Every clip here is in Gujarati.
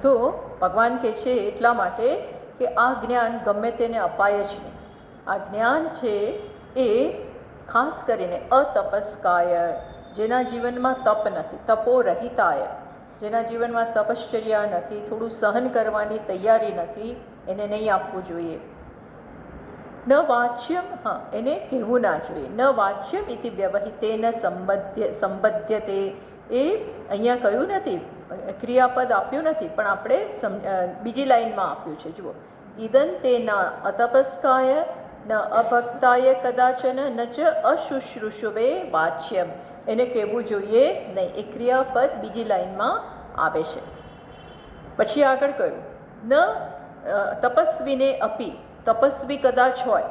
તો ભગવાન કહે છે એટલા માટે કે આ જ્ઞાન ગમે તેને અપાય જ નહીં. આ જ્ઞાન છે એ ખાસ કરીને અતપસ્કાય, જેના જીવનમાં તપ નથી, તપો રહિતાય, જેના જીવનમાં તપશ્ચર્યા નથી, થોડું સહન કરવાની તૈયારી નથી, એને નહીં આપવું જોઈએ. ન વાચ્યમ, હા, એને કહેવું ના જોઈએ. ન વાચ્યમ ઇતિ વ્યવહિતેન સંબધ્યતે, એ અહીંયા કહ્યું નથી, ક્રિયાપદ આપ્યું નથી, પણ આપણે બીજી લાઈનમાં આપ્યું છે. જુઓ, ઇદન તેના અતપસ્કાય ન અભક્તાય કદાચન ન ચ અશુશ્રુષુવે વાચ્યમ, એને કહેવું જોઈએ નહીં. એ ક્રિયાપદ બીજી લાઈનમાં આવે છે. પછી આગળ કહ્યું ન તપસ્વીને અપી, તપસ્વી કદાચ હોય,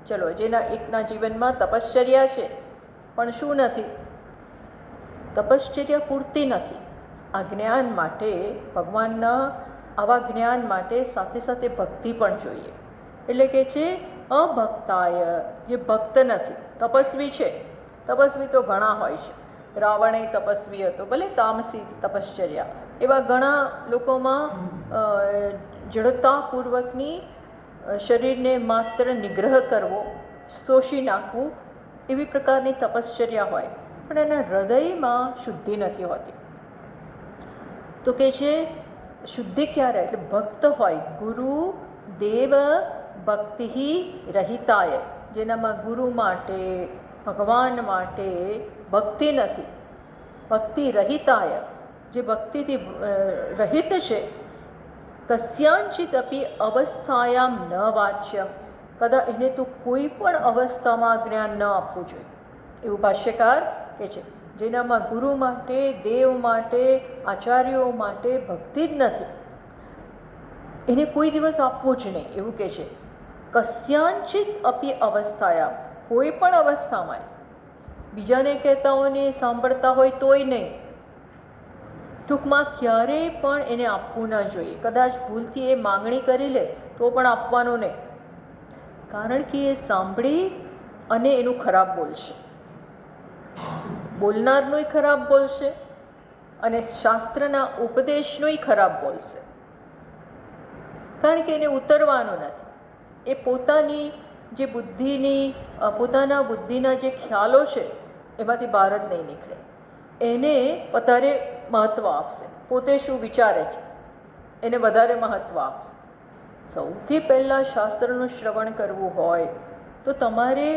ચલો જેના એકના જીવનમાં તપશ્ચર્યા છે પણ શું નથી, તપશ્ચર્યા પૂરતી નથી. આ જ્ઞાન માટે, ભગવાનના આવા જ્ઞાન માટે સાથે સાથે ભક્તિ પણ જોઈએ. એટલે કે છે અભક્તાય, જે ભક્ત નથી, તપસ્વી છે. તપસ્વી તો ઘણા હોય છે. રાવણ તપસ્વી હતો, ભલે તામસી તપશ્ચર્યા. એવા ઘણા લોકોમાં જડતાપૂર્વકની શરીરને માત્ર નિગ્રહ કરવો, શોષી નાખવું, એવી પ્રકારની તપશ્ચર્યા હોય, પણ એના હૃદયમાં શુદ્ધિ નથી હોતી. તો કે છે શુદ્ધિ ક્યારે, એટલે ભક્ત હોય, ગુરુ દેવ ભક્તિ રહિતાય, જેનામાં ગુરુ માટે, ભગવાન માટે ભક્તિ નથી, ભક્તિ રહિતાય, જે ભક્તિથી રહિત છે. કસ્યાંચિત અપી અવસ્થાયામ ન વાચ્યમ, કદાચ એને તો કોઈ પણ અવસ્થામાં જ્ઞાન ન આપવું જોઈએ, એવું ભાષ્યકાર કહે છે. જેનામાં ગુરુ માટે, દેવ માટે, આચાર્યો માટે ભક્તિ જ નથી, એને કોઈ દિવસ આપવું જ નહીં, એવું કહે છે. કસ્યાંચિત અપી અવસ્થાયામ, કોઈ પણ અવસ્થામાં, બીજાને કહેતાઓને સાંભળતા હોય તોય નહીં, ટૂંકમાં ક્યારેય પણ એને આપવું ન જોઈએ. કદાચ ભૂલથી એ માંગણી કરી લે તો પણ આપવાનું નહીં, કારણ કે એ સાંભળી અને એનું ખરાબ બોલશે, બોલનારનુંય ખરાબ બોલશે અને શાસ્ત્રના ઉપદેશનુંય ખરાબ બોલશે, કારણ કે એને ઉતરવાનું નથી. એ પોતાની જે બુદ્ધિની, પોતાના બુદ્ધિના જે ખ્યાલો છે એમાંથી બહાર જ નહીં નીકળે, એને વધારે મહત્ત્વ આપશે. પોતે શું વિચારે છે એને વધારે મહત્ત્વ આપશે. સૌથી પહેલાં શાસ્ત્રનું શ્રવણ કરવું હોય તો તમારે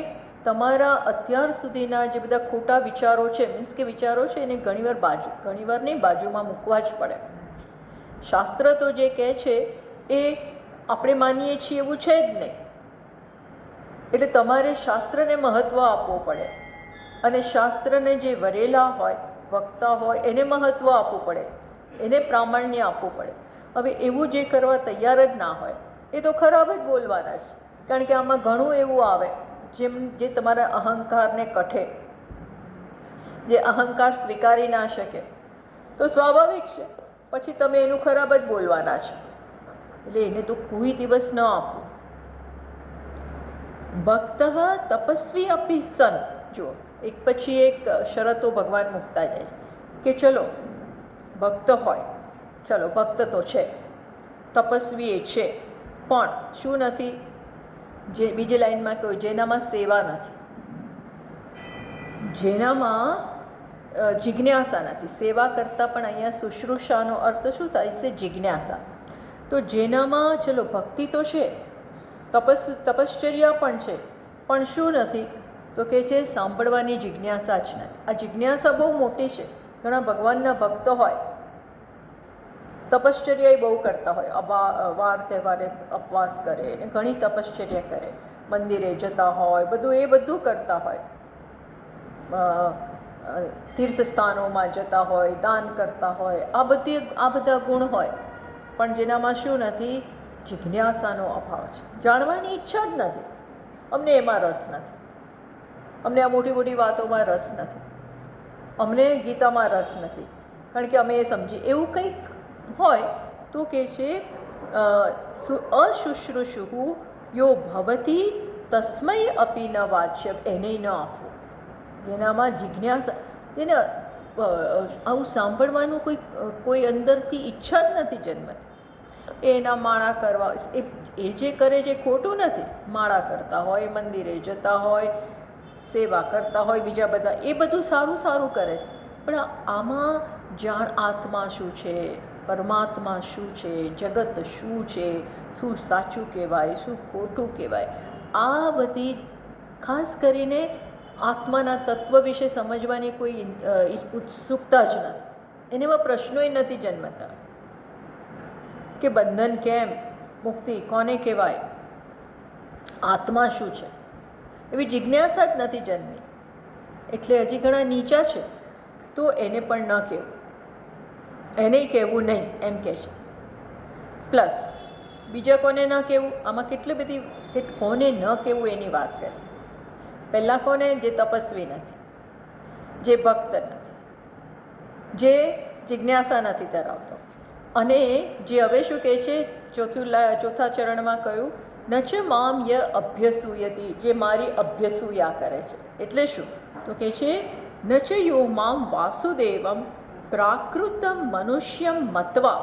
તમારા અત્યાર સુધીના જે બધા ખોટા વિચારો છે, મીન્સ કે વિચારો છે, એને ઘણીવાર નહીં, બાજુમાં મૂકવા જ પડે. શાસ્ત્ર તો જે કહે છે એ આપણે માનીએ છીએ એવું છે જ નહીં, એટલે તમારે શાસ્ત્રને મહત્ત્વ આપવું પડે અને શાસ્ત્રને જે વરેલા હોય, વક્તા હોય, એને મહત્ત્વ આપવું પડે, એને પ્રામાણ્ય આપવું પડે. હવે એવું જે કરવા તૈયાર જ ના હોય એ તો ખરાબ જ બોલવાના છે, કારણ કે આમાં ઘણું એવું આવે જે તમારા અહંકારને કઠે, જે અહંકાર સ્વીકારી ના શકે, તો સ્વાભાવિક છે પછી તમે એનું ખરાબ જ બોલવાના છે. એટલે એને તો કોઈ દિવસ ન આપવું. ભક્ત તપસ્વી અપી સન, જુઓ એક પછી એક શરતો ભગવાન મૂકતા જાય કે ચલો ભક્ત હોય, ચલો ભક્ત તો છે, તપસ્વી એ છે, પણ શું નથી, જે બીજી લાઈનમાં કહ્યું જેનામાં સેવા નથી, જેનામાં જિજ્ઞાસા નથી. સેવા કરતાં પણ અહીંયા શુશ્રૂષાનો અર્થ શું થાય છે, જિજ્ઞાસા. તો જેનામાં ચલો ભક્તિ તો છે, તપશ્ચર્યા પણ છે, પણ શું નથી, તો કે છે સાંભળવાની જિજ્ઞાસા જ નથી. આ જિજ્ઞાસા બહુ મોટી છે. ઘણા ભગવાનના ભક્ત હોય, તપશ્ચર્યા બહુ કરતા હોય, વાર તહેવારે ઉપવાસ કરે ને ઘણી તપશ્ચર્યા કરે, મંદિરે જતા હોય, બધું કરતા હોય, તીર્થસ્થાનોમાં જતા હોય, દાન કરતા હોય, આ બધા ગુણ હોય, પણ જેનામાં શું નથી, જિજ્ઞાસાનો અભાવ છે. જાણવાની ઈચ્છા જ નથી, અમને એમાં રસ નથી, અમને આ મોટી મોટી વાતોમાં રસ નથી, અમને ગીતામાં રસ નથી, કારણ કે અમે એ સમજી એવું કંઈક હોય તો કે છે અશુશ્રુષુ યો ભવતી તસ્મૈ અપી ન વાચ્યમ, એને ન આપવું. જેનામાં જિજ્ઞાસા, તેને આવું સાંભળવાનું કોઈ અંદરથી ઈચ્છા જ નથી જન્મતી. એના માળા કરવા, એ જે કરે છે ખોટું નથી. માળા કરતા હોય, મંદિરે જતા હોય, સેવા કરતા હોય, બીજા બધા એ બધું સારું સારું કરે છે. પણ આમાં જાણ આત્મા શું છે, પરમાત્મા શું છે, જગત શું છે, શું સાચું કહેવાય, શું ખોટું કહેવાય, આ બધી ખાસ કરીને આત્માના તત્વ વિશે સમજવાની કોઈ ઉત્સુકતા જ નથી. એનામાં પ્રશ્નોય નથી જન્મતા કે બંધન કેમ, મુક્તિ કોને કહેવાય, આત્મા શું છે, એવી જિજ્ઞાસા જ નથી જન્મી. એટલે હજી ઘણા નીચા છે તો એને પણ ન કહેવું, એને કહેવું નહીં એમ કહે છે. પ્લસ બીજા કોને ન કહેવું, આમાં કેટલી બધી કે કોને ન કહેવું એની વાત કરે. પહેલાં કોને? જે તપસ્વી નથી, જે ભક્ત નથી, જે જિજ્ઞાસા નથી ધરાવતો. અને જે હવે શું કહે છે, ચોથા ચરણમાં કહ્યું ન ચ મામ ય અભ્યસૂયતી, જે મારી અભ્યસૂયા કરે છે. એટલે શું? તો કહે છે ન ચ યો મામ વાસુદેવમ પ્રાકૃતમ મનુષ્યમ મત્વા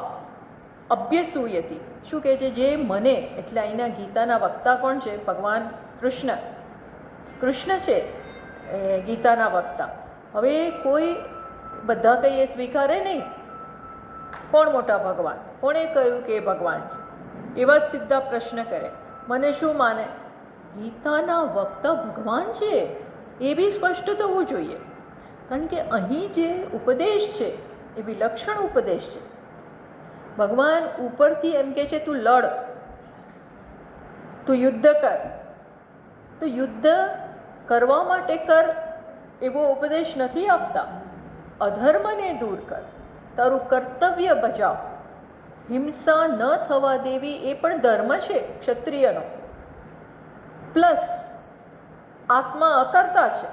અભ્યસૂયતી. શું કહે છે? જે મને, એટલે અહીંના ગીતાના વક્તા કોણ છે? ભગવાન કૃષ્ણ. કૃષ્ણ છે ગીતાના વક્તા. હવે કોઈ બધા કંઈ એ સ્વીકારે નહીં. કોણ મોટા? ભગવાન. કોણે કહ્યું કે એ ભગવાન છે? એવા જ સીધા પ્રશ્ન કરે. મને શું માને? ગીતાના વક્તા ભગવાન છે એ બી સ્પષ્ટ થવું જોઈએ. કારણ કે અહીં જે ઉપદેશ છે એ વિલક્ષણ ઉપદેશ છે. ભગવાન ઉપરથી એમ કહે છે તું લડ, તું યુદ્ધ કર. તો યુદ્ધ કરવા માટે કર એવો ઉપદેશ નથી આપતા. અધર્મને દૂર કર, તારું કર્તવ્ય બજાવ. હિંસા ન થવા દેવી એ પણ ધર્મ છે ક્ષત્રિયનો. પ્લસ આત્મા અકર્તા છે,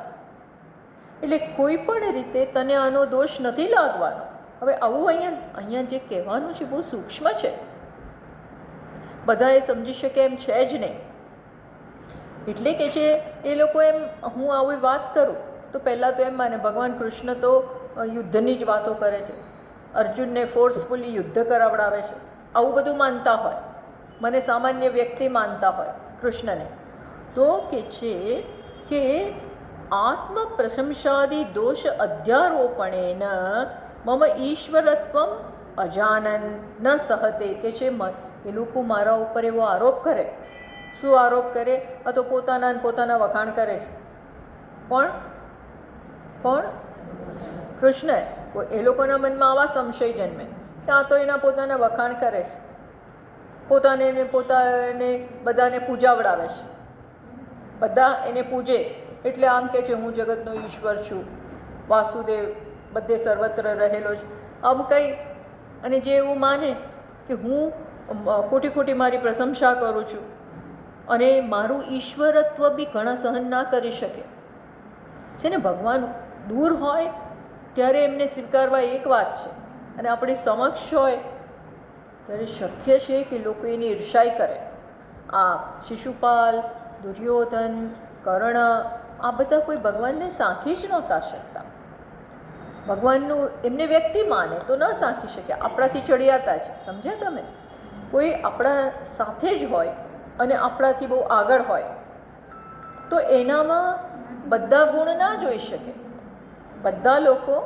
એટલે કોઈ પણ રીતે તને આનો દોષ નથી લાગવાનો. હવે આવું અહીંયા જે કહેવાનું છે બહુ સૂક્ષ્મ છે, બધા એ સમજી શકે એમ છે જ નહીં. એટલે કે છે એ લોકો એમ, હું આવી વાત કરું તો પહેલાં તો એમ માને ભગવાન કૃષ્ણ તો યુદ્ધની જ વાતો કરે છે, અર્જુનને ફોર્સફુલી યુદ્ધ કરાવડાવે છે, આવું બધું માનતા હોય. મને સામાન્ય વ્યક્તિ માનતા હોય કૃષ્ણને. તો કે છે કે આત્મ પ્રશંસાદી દોષ અધ્યારોપણેન મમ ઈશ્વરત્વમ અજાનન ન સહતે. કે છે એ લોકો મારા ઉપર એવો આરોપ કરે. શું આરોપ કરે? આ તો પોતાના વખાણ કરે છે. કોણ? કૃષ્ણ. એ લોકોના મનમાં આવા સંશય જન્મે કે આ તો એના પોતાના વખાણ કરે છે, પોતાને બધાને પૂજાવડાવે છે, બધા એને પૂજે. એટલે આમ કહે છે હું જગતનો ઈશ્વર છું, વાસુદેવ બધે સર્વત્ર રહેલો છે, આમ કંઈ. અને જે એવું માને કે હું ખોટી મારી પ્રશંસા કરું છું અને મારું ઈશ્વરત્વ બી ઘણા સહન ના કરી શકે છે ને. ભગવાન દૂર હોય ત્યારે એમને સ્વીકારવા એક વાત છે, અને આપણી સમક્ષ હોય ત્યારે શક્ય છે કે લોકો એની ઈર્ષાઈ કરે. આ શિશુપાલ, દુર્યોધન, કર્ણ, આ બધા કોઈ ભગવાનને સાંખી જ નહોતા શકતા. ભગવાનનું એમને વ્યક્તિ માને તો ન સાંખી શકે, આપણાથી ચડિયાતા છે. સમજ્યા તમે? કોઈ આપણા સાથે જ હોય અને આપણાથી બહુ આગળ હોય તો એનામાં બધા ગુણ ના જોઈ શકે. બધા લોકો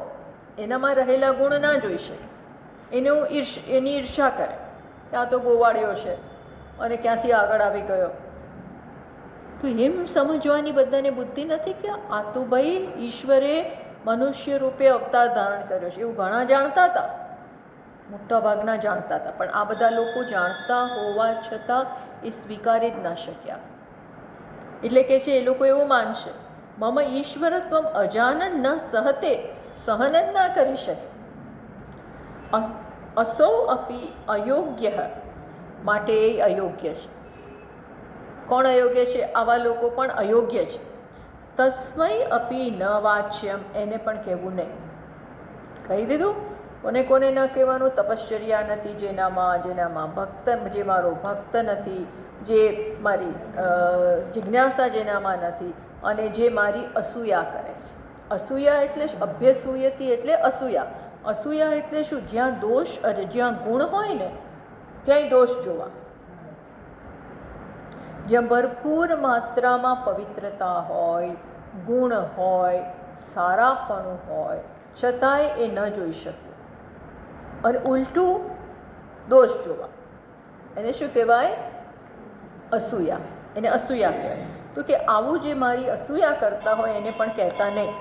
એનામાં રહેલા ગુણ ના જોઈ શકે. એની ઈર્ષા કરે. ત્યાં તો ગોવાળ્યો છે અને ક્યાંથી આગળ આવી ગયો. તો એમ સમજવાની બધાને બુદ્ધિ નથી કે આ તો ભાઈ ઈશ્વરે મનુષ્ય રૂપે અવતાર ધારણ કર્યો છે. એવું ઘણા જાણતા હતા, મોટા ભાગના જાણતા હતા, પણ આ બધા લોકો જાણતા હોવા છતાં એ સ્વીકારી જ ન શક્યા. એટલે કે છે એ લોકો એવું માનશે મમ ઈશ્વરત્વમ અજાનન ન સહતે, સહન જ ના કરી શકે. અસૌ અપી અયોગ્ય, માટે એ અયોગ્ય છે. કોણ અયોગ્ય છે? આવા લોકો પણ અયોગ્ય છે. તસ્મૈ અપી ન વાચ્યમ, એને પણ કહેવું નહીં. કહી દીધું. કોને ન કહેવાનું? તપશ્ચર્યા નથી જેનામાં ભક્ત, જે મારો ભક્ત નથી, જે મારી જિજ્ઞાસા જેનામાં નથી, અને જે મારી અસૂયા કરે છે. અસૂયા એટલે અભ્યસૂયતી એટલે અસૂયા. અસૂયા એટલે શું? જ્યાં દોષ અને જ્યાં ગુણ હોય ને ત્યાંય દોષ જોવા. જ્યાં ભરપૂર માત્રામાં પવિત્રતા હોય, ગુણ હોય, સારાપણું હોય, છતાંય એ ન જોઈ શકવું અને ઉલટું દોષ જોવા, એને શું કહેવાય? અસૂયા. એને અસૂયા કહેવાય. તો કે આવું જે મારી અસૂયા કરતા હોય એને પણ કહેતા નહીં.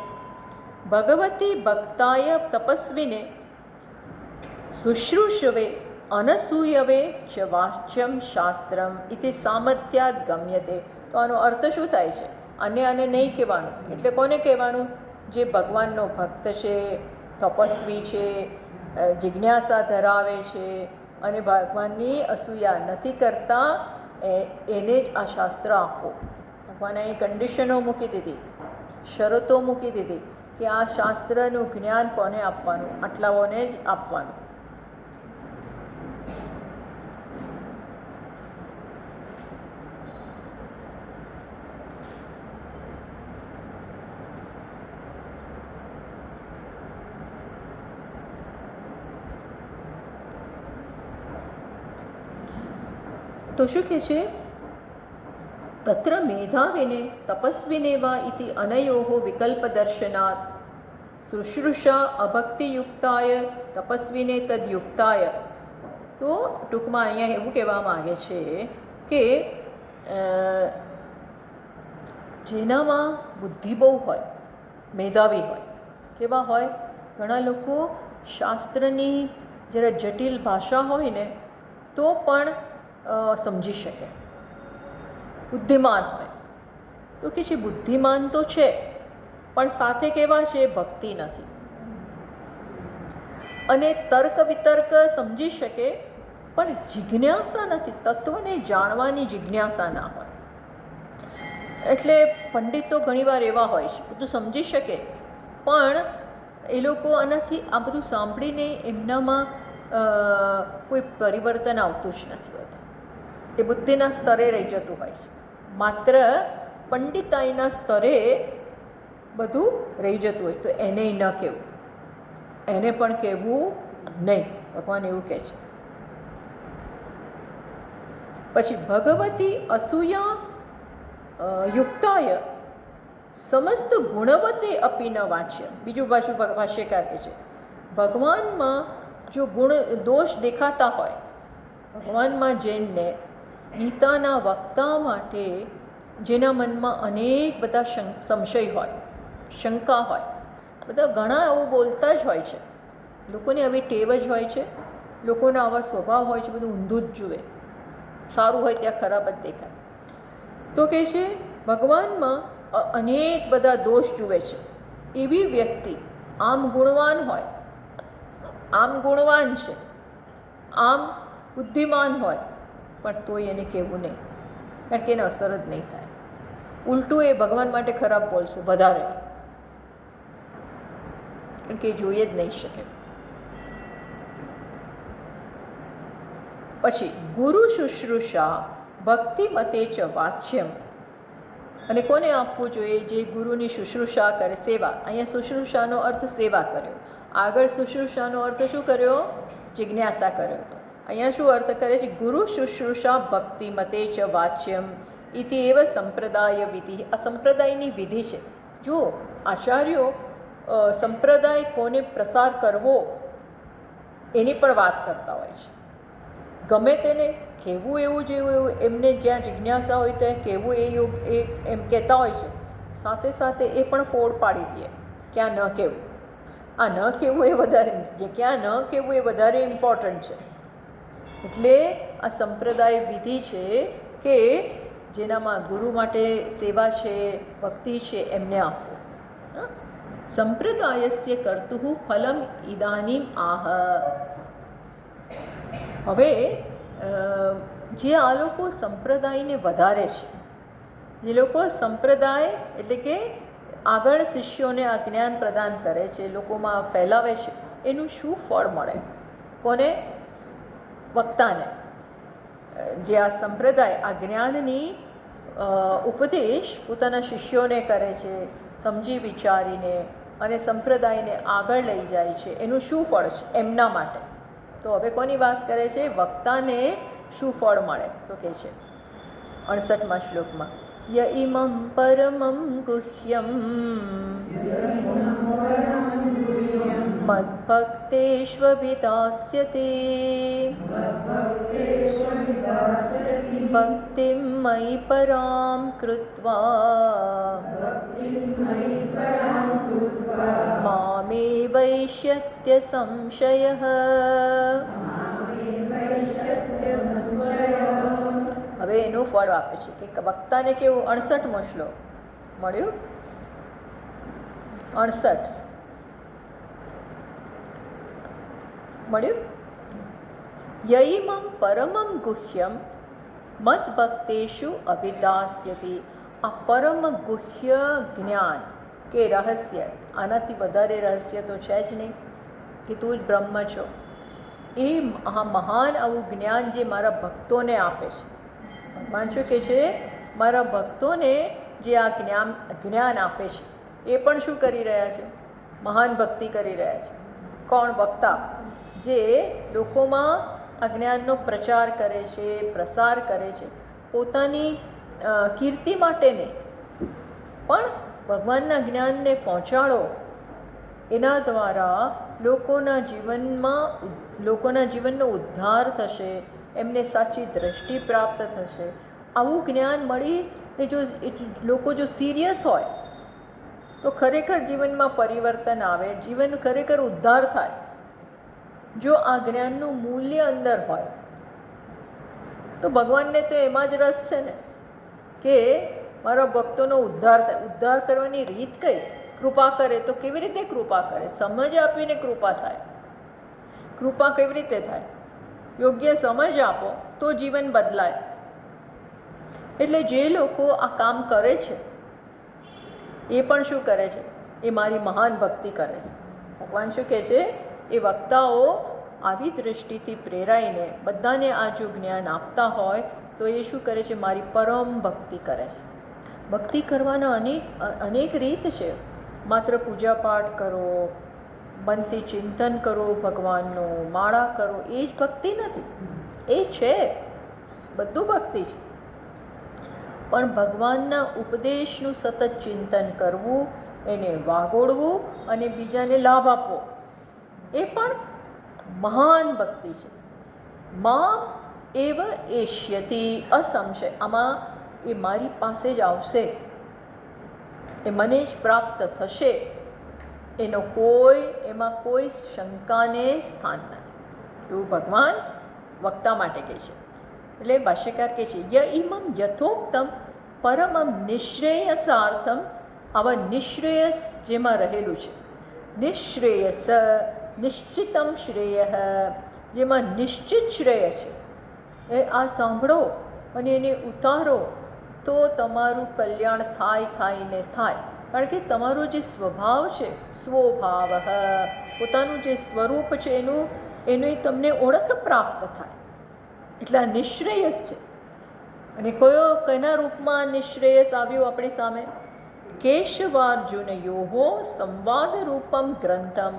ભગવતી ભક્તાય તપસ્વીને શુશ્રૂષવે અનસૂયવે ચ વાચ્યમ શાસ્ત્રમ ઇતિ સામર્થ્યાદ ગમ્યતે. તો આનો અર્થ શું થાય છે? આને નહીં કહેવાનું. એટલે કોને કહેવાનું? જે ભગવાનનો ભક્ત છે, તપસ્વી છે, જિજ્ઞાસા ધરાવે છે અને ભગવાનની અસૂયા નથી કરતા, એને જ આ શાસ્ત્ર આપવું. ભગવાને અહીં કન્ડિશનો મૂકી દીધી, શરતો મૂકી દીધી કે આ શાસ્ત્રનું જ્ઞાન કોને આપવાનું? આટલાઓને જ આપવાનું. તો શું કહે છે? તત્ર મેધાવિને તપસ્વીને વા ઇતિ અનયોઃ વિકલ્પદર્શનાत् શુશ્રૂષા અભક્તિયુક્તાય તપસ્વીને તદ્યુક્તાય. તો ટૂંકમાં અહીંયા એવું કહેવા માગે છે કે જેનામાં બુદ્ધિ બહુ હોય, મેધાવી હોય. કેવા હોય? ઘણા લોકો શાસ્ત્રની જરા જટિલ ભાષા હોય ને તો પણ સમજી શકે, બુદ્ધિમાન હોય. તો કે છે બુદ્ધિમાન તો છે પણ સાથે કેવા છે? ભક્તિ નથી. અને તર્ક વિતર્ક સમજી શકે પણ જિજ્ઞાસા નથી, તત્વને જાણવાની જિજ્ઞાસા ના હોય. એટલે પંડિતો ઘણીવાર એવા હોય છે, બધું સમજી શકે પણ એ લોકો આનાથી આ બધું સાંભળીને એમનામાં કોઈ પરિવર્તન આવતું જ નથી હોતું. એ બુદ્ધિના સ્તરે રહી જતું હોય છે, માત્ર પંડિતાઈના સ્તરે બધું રહી જતું હોય. તો એને ન કહેવું, એને પણ કહેવું નહીં. ભગવાન એવું કહે છે. પછી ભગવતી અસૂયા યુક્તાય સમસ્ત ગુણવતે અપી ન વાંચ્ય. બીજું બાજુ ભાષ્યકાર કહે છે ભગવાનમાં જો દોષ દેખાતા હોય, ભગવાનમાં જેને ગીતાના વક્તા માટે જેના મનમાં અનેક બધા સંશય હોય, શંકા હોય, બધા ઘણા આવું બોલતા જ હોય છે. લોકોની આવી ટેવ જ હોય છે, લોકોના આવા સ્વભાવ હોય છે, બધું ઊંધું જ જુએ, સારું હોય ત્યાં ખરાબ જ દેખાય. તો કહે છે ભગવાનમાં અનેક બધા દોષ જુએ છે. એવી વ્યક્તિ આમ ગુણવાન હોય, આમ ગુણવાન છે, આમ બુદ્ધિમાન હોય, પણ તોય એને કહેવું નહીં, કારણ કે એને અસર જ નહીં થાય. ઉલટું એ ભગવાન માટે ખરાબ બોલશે વધારે, કારણ કે એ જોઈએ જ નહીં શકે. પછી ગુરુ શુશ્રૂષા ભક્તિ મતે ચ વાચ્યમ. અને કોને આપવું જોઈએ? જે ગુરુની શુશ્રૂષા કરે, સેવા. અહીંયા શુશ્રૂષાનો અર્થ સેવા કર્યો, આગળ શુશ્રૂષાનો અર્થ શું કર્યો? જિજ્ઞાસા કર્યો હતો. અહીંયા શું અર્થ કરે છે? ગુરુ શુશ્રૂષા ભક્તિ મતે ચ વાચ્યમ ઇતિ એવ સંપ્રદાય વિધિ. આ સંપ્રદાયની વિધિ છે. જો આચાર્યો સંપ્રદાય કોને પ્રસાર કરવો એની પણ વાત કરતા હોય છે. ગમે તેને કહેવું એવું જેવું એવું એમને જ્યાં જિજ્ઞાસા હોય ત્યાં કહેવું એ યોગ એ એમ કહેતા હોય છે. સાથે સાથે એ પણ ફોડ પાડી દે ક્યાં ન કહેવું. આ ન કહેવું એ વધારે, જે ક્યાં ન કહેવું એ વધારે ઇમ્પોર્ટન્ટ છે. એટલે આ સંપ્રદાય વિધિ છે કે જેનામાં ગુરુ માટે સેવા છે, ભક્તિ છે, એમને આપવું. સંપ્રદાયસ્ય કર્તુઃ ફલમ ઇદાનીમ આહ. હવે જે આ લોકો સંપ્રદાયને વધારે છે, જે લોકો સંપ્રદાય એટલે કે આગળ શિષ્યોને આ જ્ઞાન પ્રદાન કરે છે, લોકોમાં ફેલાવે છે, એનું શું ફળ મળે? કોને? વક્તાને. જે આ સંપ્રદાય આ જ્ઞાનની ઉપદેશ પોતાના શિષ્યોને કરે છે, સમજી વિચારીને અને સંપ્રદાયને આગળ લઈ જાય છે, એનું શું ફળ છે એમના માટે. તો હવે કોની વાત કરે છે? વક્તાને શું ફળ મળે? તો કહે છે 68મા શ્લોકમાં, ય ઇમં પરમં ગુહ્યમ મદ્ભક્તેષ્વભિદાસ્યતે ભક્તિં મયિ પરાં કૃત્વા મામેવૈષ્યત્ય સંશયઃ. હવે એનું ફળ આપે છે કે વક્તાને કેવું. 68મો શ્લોક મળ્યું. 68 મળ્યું. યૈમં પરમં ગુહ્યમ મદ્ભક્તેષુ અભિદાસ્યતિ. આ પરમ ગુહ્ય જ્ઞાન કે રહસ્ય, આનાથી વધારે રહસ્ય તો છે જ નહીં કે તું જ બ્રહ્મ છો. એ મહાન આવું જ્ઞાન જે મારા ભક્તોને આપે છે. ભગવાન શું કહે છે? મારા ભક્તોને જે આ જ્ઞાન આપે છે એ પણ શું કરી રહ્યા છે? મહાન ભક્તિ કરી રહ્યા છે. કોણ? વક્તા, જે લોકોમાં આ જ્ઞાનનો પ્રચાર કરે છે, પ્રસાર કરે છે. પોતાની કીર્તિ માટે નહીં, પણ ભગવાનના જ્ઞાનને પહોંચાડો. એના દ્વારા લોકોના જીવનનો ઉદ્ધાર થશે, એમને સાચી દ્રષ્ટિ પ્રાપ્ત થશે. આવું જ્ઞાન મળીને જો લોકો જો સિરિયસ હોય તો ખરેખર જીવનમાં પરિવર્તન આવે, જીવન ખરેખર ઉદ્ધાર થાય. જો આ જ્ઞાનનું મૂલ્ય અંદર હોય તો ભગવાનને તો એમાં જ રસ છે ને કે મારા ભક્તોનો ઉદ્ધાર થાય. ઉદ્ધાર કરવાની રીત કઈ? કૃપા કરે તો કેવી રીતે કૃપા કરે? સમજ આપીને કૃપા થાય. કૃપા કેવી રીતે થાય? યોગ્ય સમજ આપો તો જીવન બદલાય. એટલે જે લોકો આ કામ કરે છે એ પણ શું કરે છે? એ મારી મહાન ભક્તિ કરે છે. ભગવાન શું કહે છે? એ વક્તાઓ આવી દ્રષ્ટિથી પ્રેરાઈને બધાને આ જો જ્ઞાન આપતા હોય તો એ શું કરે છે? મારી પરમ ભક્તિ કરે છે. ભક્તિ કરવાના અનેક રીત છે. માત્ર પૂજાપાઠ કરો, મનથી ચિંતન કરો ભગવાનનું, માળા કરો, એ જ ભક્તિ નથી. એ છે, બધું ભક્તિ છે. પણ ભગવાનના ઉપદેશનું સતત ચિંતન કરવું, એને વાગોળવું અને બીજાને લાભ આપવો, એ પણ મહાન ભક્તિ છે. મામ એવ એષ્યતિ અસંશય. આમાં એ મારી પાસે જ આવશે, એ મને જ પ્રાપ્ત થશે, એમાં કોઈ શંકાને સ્થાન નથી. એવું ભગવાન વક્તા માટે કહે છે. એટલે ભાષ્યકાર કહે છે ય ઇમમ યથોક્તમ પરમમ નિશ્રેયસાર્થમ. આવા નિશ્રેયસ જેમાં રહેલું છે, નિશ્રેયસ નિશ્ચિતમ શ્રેય, જેમાં નિશ્ચિત શ્રેય છે, એ આ સાંભળો અને એને ઉતારો તો તમારું કલ્યાણ થાય ને થાય. કારણ કે તમારો જે સ્વભાવ છે, સ્વભાવ, પોતાનું જે સ્વરૂપ છે એની તમને ઓળખ પ્રાપ્ત થાય. એટલે આ નિશ્રેયસ છે. અને કના રૂપમાં નિશ્રેયસ આવ્યું આપણી સામે? કેશવાર્જુનયોહો સંવાદ રૂપમ ગ્રંથમ.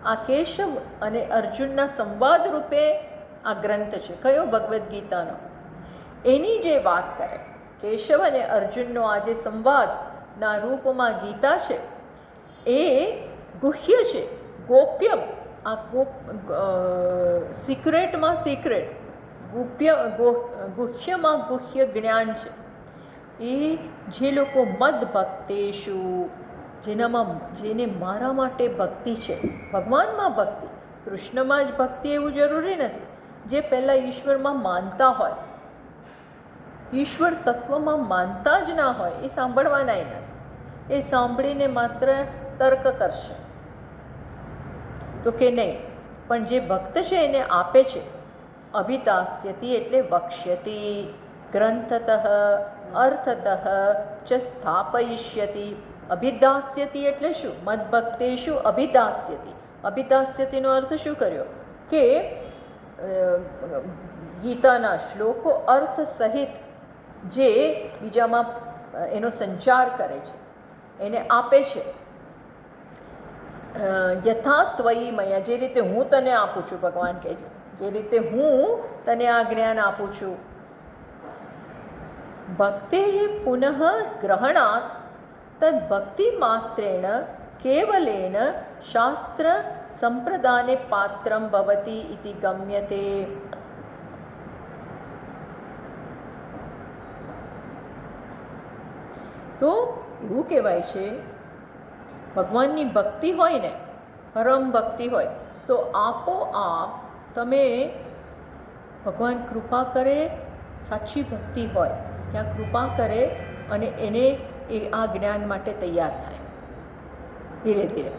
આ કેશવ અને અર્જુનના સંવાદ રૂપે આ ગ્રંથ છે. કયો? ભગવદ્ ગીતાનો. એની જે વાત કરે, કેશવ અને અર્જુનનો આ જે સંવાદના રૂપમાં ગીતા છે, એ ગુહ્ય છે, ગોપ્ય. આ સિક્રેટમાં સિક્રેટ, ગુહ્યમાં ગુહ્ય જ્ઞાન છે. એ જે લોકો મદ ભક્તેશુ, જેને મારા માટે ભક્તિ છે, ભગવાનમાં ભક્તિ, કૃષ્ણમાં જ ભક્તિ એવું જરૂરી નથી. જે પહેલાં ઈશ્વરમાં માનતા હોય, ઈશ્વર તત્વમાં માનતા જ ના હોય, એ સાંભળવાના નથી. એ સાંભળીને માત્ર તર્ક કરશે તો કે નહીં. પણ જે ભક્ત છે એને આપે છે. અભિદાસ્યતિ એટલે વક્ષ્યતિ, ગ્રંથતઃ અર્થતઃ ચ સ્થાપયિષ્યતિ. અભિદાસ્યતિ એટલે શું? મદ્ભક્તેષુ અભિદાસ્યતિ. અભિદાસ્યતિનો અર્થ શું કર્યો? કે ગીતાના શ્લોકો અર્થ સહિત જે બીજામાં એનો સંચાર કરે છે, એને આપે છે. યથા ત્વયી મયા, જે રીતે હું તને આપું છું, ભગવાન કહે છે, જે રીતે હું તને આ જ્ઞાન આપું છું. ભક્તિ પુનઃ ગ્રહણાત તદ ભક્તિ માત્રેણ કેવલેન શાસ્ત્ર સંપ્રદાને પાત્રમ ભવતી ઇતિ ગમ્યતે. તો એવું કહેવાય છે, ભગવાનની ભક્તિ હોય ને, પરમ ભક્તિ હોય, તો આપોઆપ તમે, ભગવાન કૃપા કરે, સાચી ભક્તિ હોય ત્યાં કૃપા કરે અને એને એ આ જ્ઞાન માટે તૈયાર થાય ધીરે ધીરે.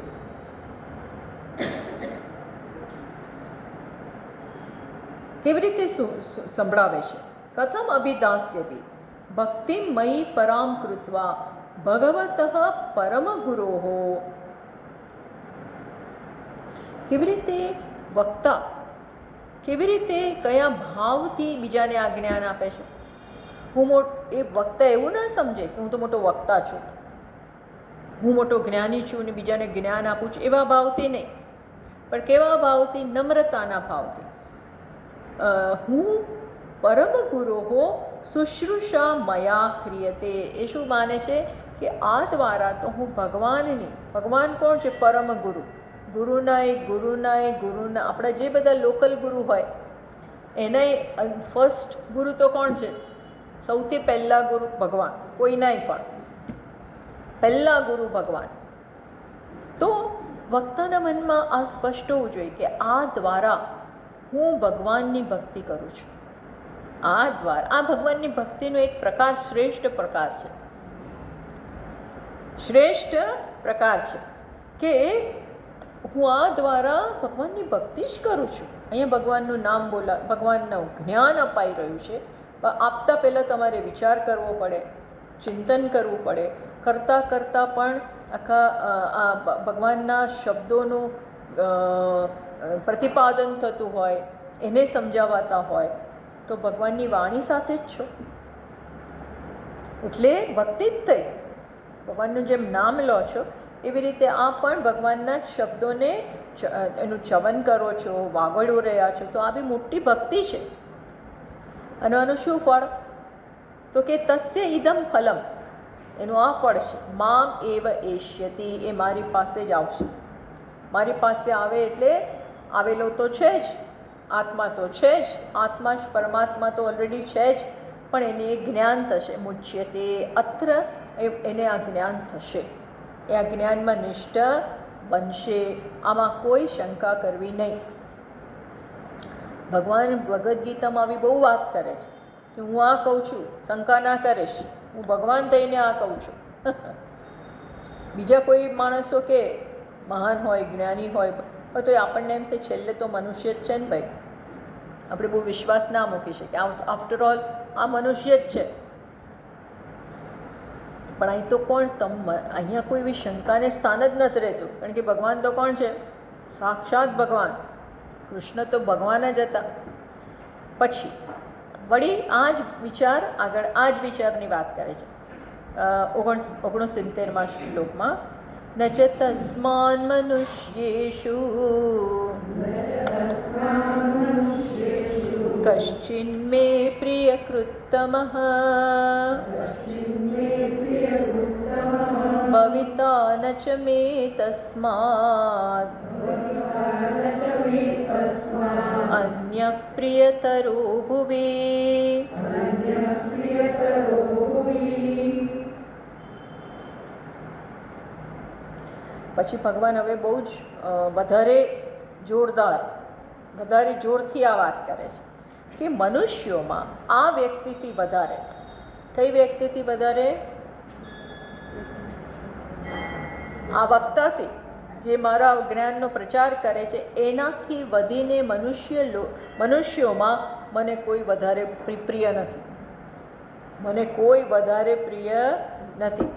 કેવી રીતે સંભળાવે છે? કથમ અભિદાસ્યતિ ભક્તિમયી પરામ કૃત્વા ભગવતઃ પરમ ગુરોહો. કેવી રીતે વક્તા, કેવી રીતે કયા ભાવથી બીજાને આ જ્ઞાન આપે છે? એ વક્તા એવું ના સમજે કે હું તો મોટો વક્તા છું, હું મોટો જ્ઞાની છું ને બીજાને જ્ઞાન આપું છું, એવા ભાવથી નહીં, પણ કેવા ભાવથી? નમ્રતાના ભાવથી. હું પરમ ગુરોહો શુશ્રૂષા મયા ક્રિયતે. એ શું માને છે કે આ દ્વારા તો હું ભગવાનની, ભગવાન કોણ છે? પરમ ગુરુ. ગુરુના આપણા જે બધા લોકલ ગુરુ હોય એના ફર્સ્ટ ગુરુ તો કોણ છે? સૌથી પહેલા ગુરુ ભગવાન, કોઈનાય પણ પહેલા ગુરુ ભગવાન. તો વક્તાના મનમાં આ સ્પષ્ટ હોવું જોઈએ કે આ દ્વારા હું ભગવાનની ભક્તિ કરું છું. આ દ્વારા, આ ભગવાનની ભક્તિનો એક પ્રકાર, શ્રેષ્ઠ પ્રકાર છે, શ્રેષ્ઠ પ્રકાર છે કે હું આ દ્વારા ભગવાનની ભક્તિ જ કરું છું. અહીંયા ભગવાનનું નામ ભગવાનનું જ્ઞાન અપાઈ રહ્યું છે. આપતા પહેલાં તમારે વિચાર કરવો પડે, ચિંતન કરવું પડે. કરતાં કરતાં પણ આખા ભગવાનના શબ્દોનું પ્રતિપાદન થતું હોય, એને સમજાવાતા હોય, તો ભગવાનની વાણી સાથે જ છો એટલે ભક્તિ જ થઈ. ભગવાનનું જેમ નામ લો છો એવી રીતે આ પણ ભગવાનના શબ્દોને એનું ચવન કરો છો, વાગોળો રહ્યા છો, તો આ બી મોટી ભક્તિ છે. અને આનું શું ફળ? તો કે તસ્ય ઇદમ ફલમ, એનું આ ફળ છે. મામ એવ એષ્યતિ, એ મારી પાસે જ આવશે. મારી પાસે આવે એટલે આવેલો તો છે જ, આત્મા તો છે જ, આત્મા જ, પરમાત્મા તો ઓલરેડી છે જ, પણ એને એ જ્ઞાન થશે. મુચ્યતે અત્ર, એને આ જ્ઞાન થશે, એ આ જ્ઞાનમાં નિષ્ઠ બનશે. આમાં કોઈ શંકા કરવી નહીં. ભગવાન ભગવદ્ ગીતામાં આવી બહુ વાત કરે છે કે હું આ કહું છું, શંકા ના કરીશ, હું ભગવાન થઈને આ કહું છું. બીજા કોઈ માણસો કે મહાન હોય, જ્ઞાની હોય, પણ તો આપણને એમ તે છેલ્લે તો મનુષ્ય જ છે ને ભાઈ. આપણે બહુ વિશ્વાસ ના મૂકી શકીએ. આફ્ટર ઓલ આ મનુષ્ય જ છે. પણ અહીં તો કોણ, અહીંયા કોઈ એવી શંકાને સ્થાન જ નથી રહેતું, કારણ કે ભગવાન તો કોણ છે? સાક્ષાત ભગવાન. કૃષ્ણ તો ભગવાન જ હતા. પછી વળી આ જ વિચાર આગળ, આ જ વિચારની વાત કરે છે 69માં શ્લોકમાં. ન ચ તસ્માન મનુષ્યેષુ કશ્ચિન મે પ્રિયકૃત્તમઃ ભવિતા ન ચ મે તસ્માદ અન્યઃ પ્રિયતરો ભુવિ. પછી ભગવાન હવે બહુ જ વધારે જોરથી આ વાત કરે છે કે મનુષ્યોમાં આ વ્યક્તિથી વધારે, કઈ વ્યક્તિથી વધારે? આ વક્તાથી, જે મારા જ્ઞાનનો પ્રચાર કરે છે, એનાથી વધીને મનુષ્યોમાં મને કોઈ વધારે પ્રિય નથી. મને કોઈ વધારે પ્રિય નથી.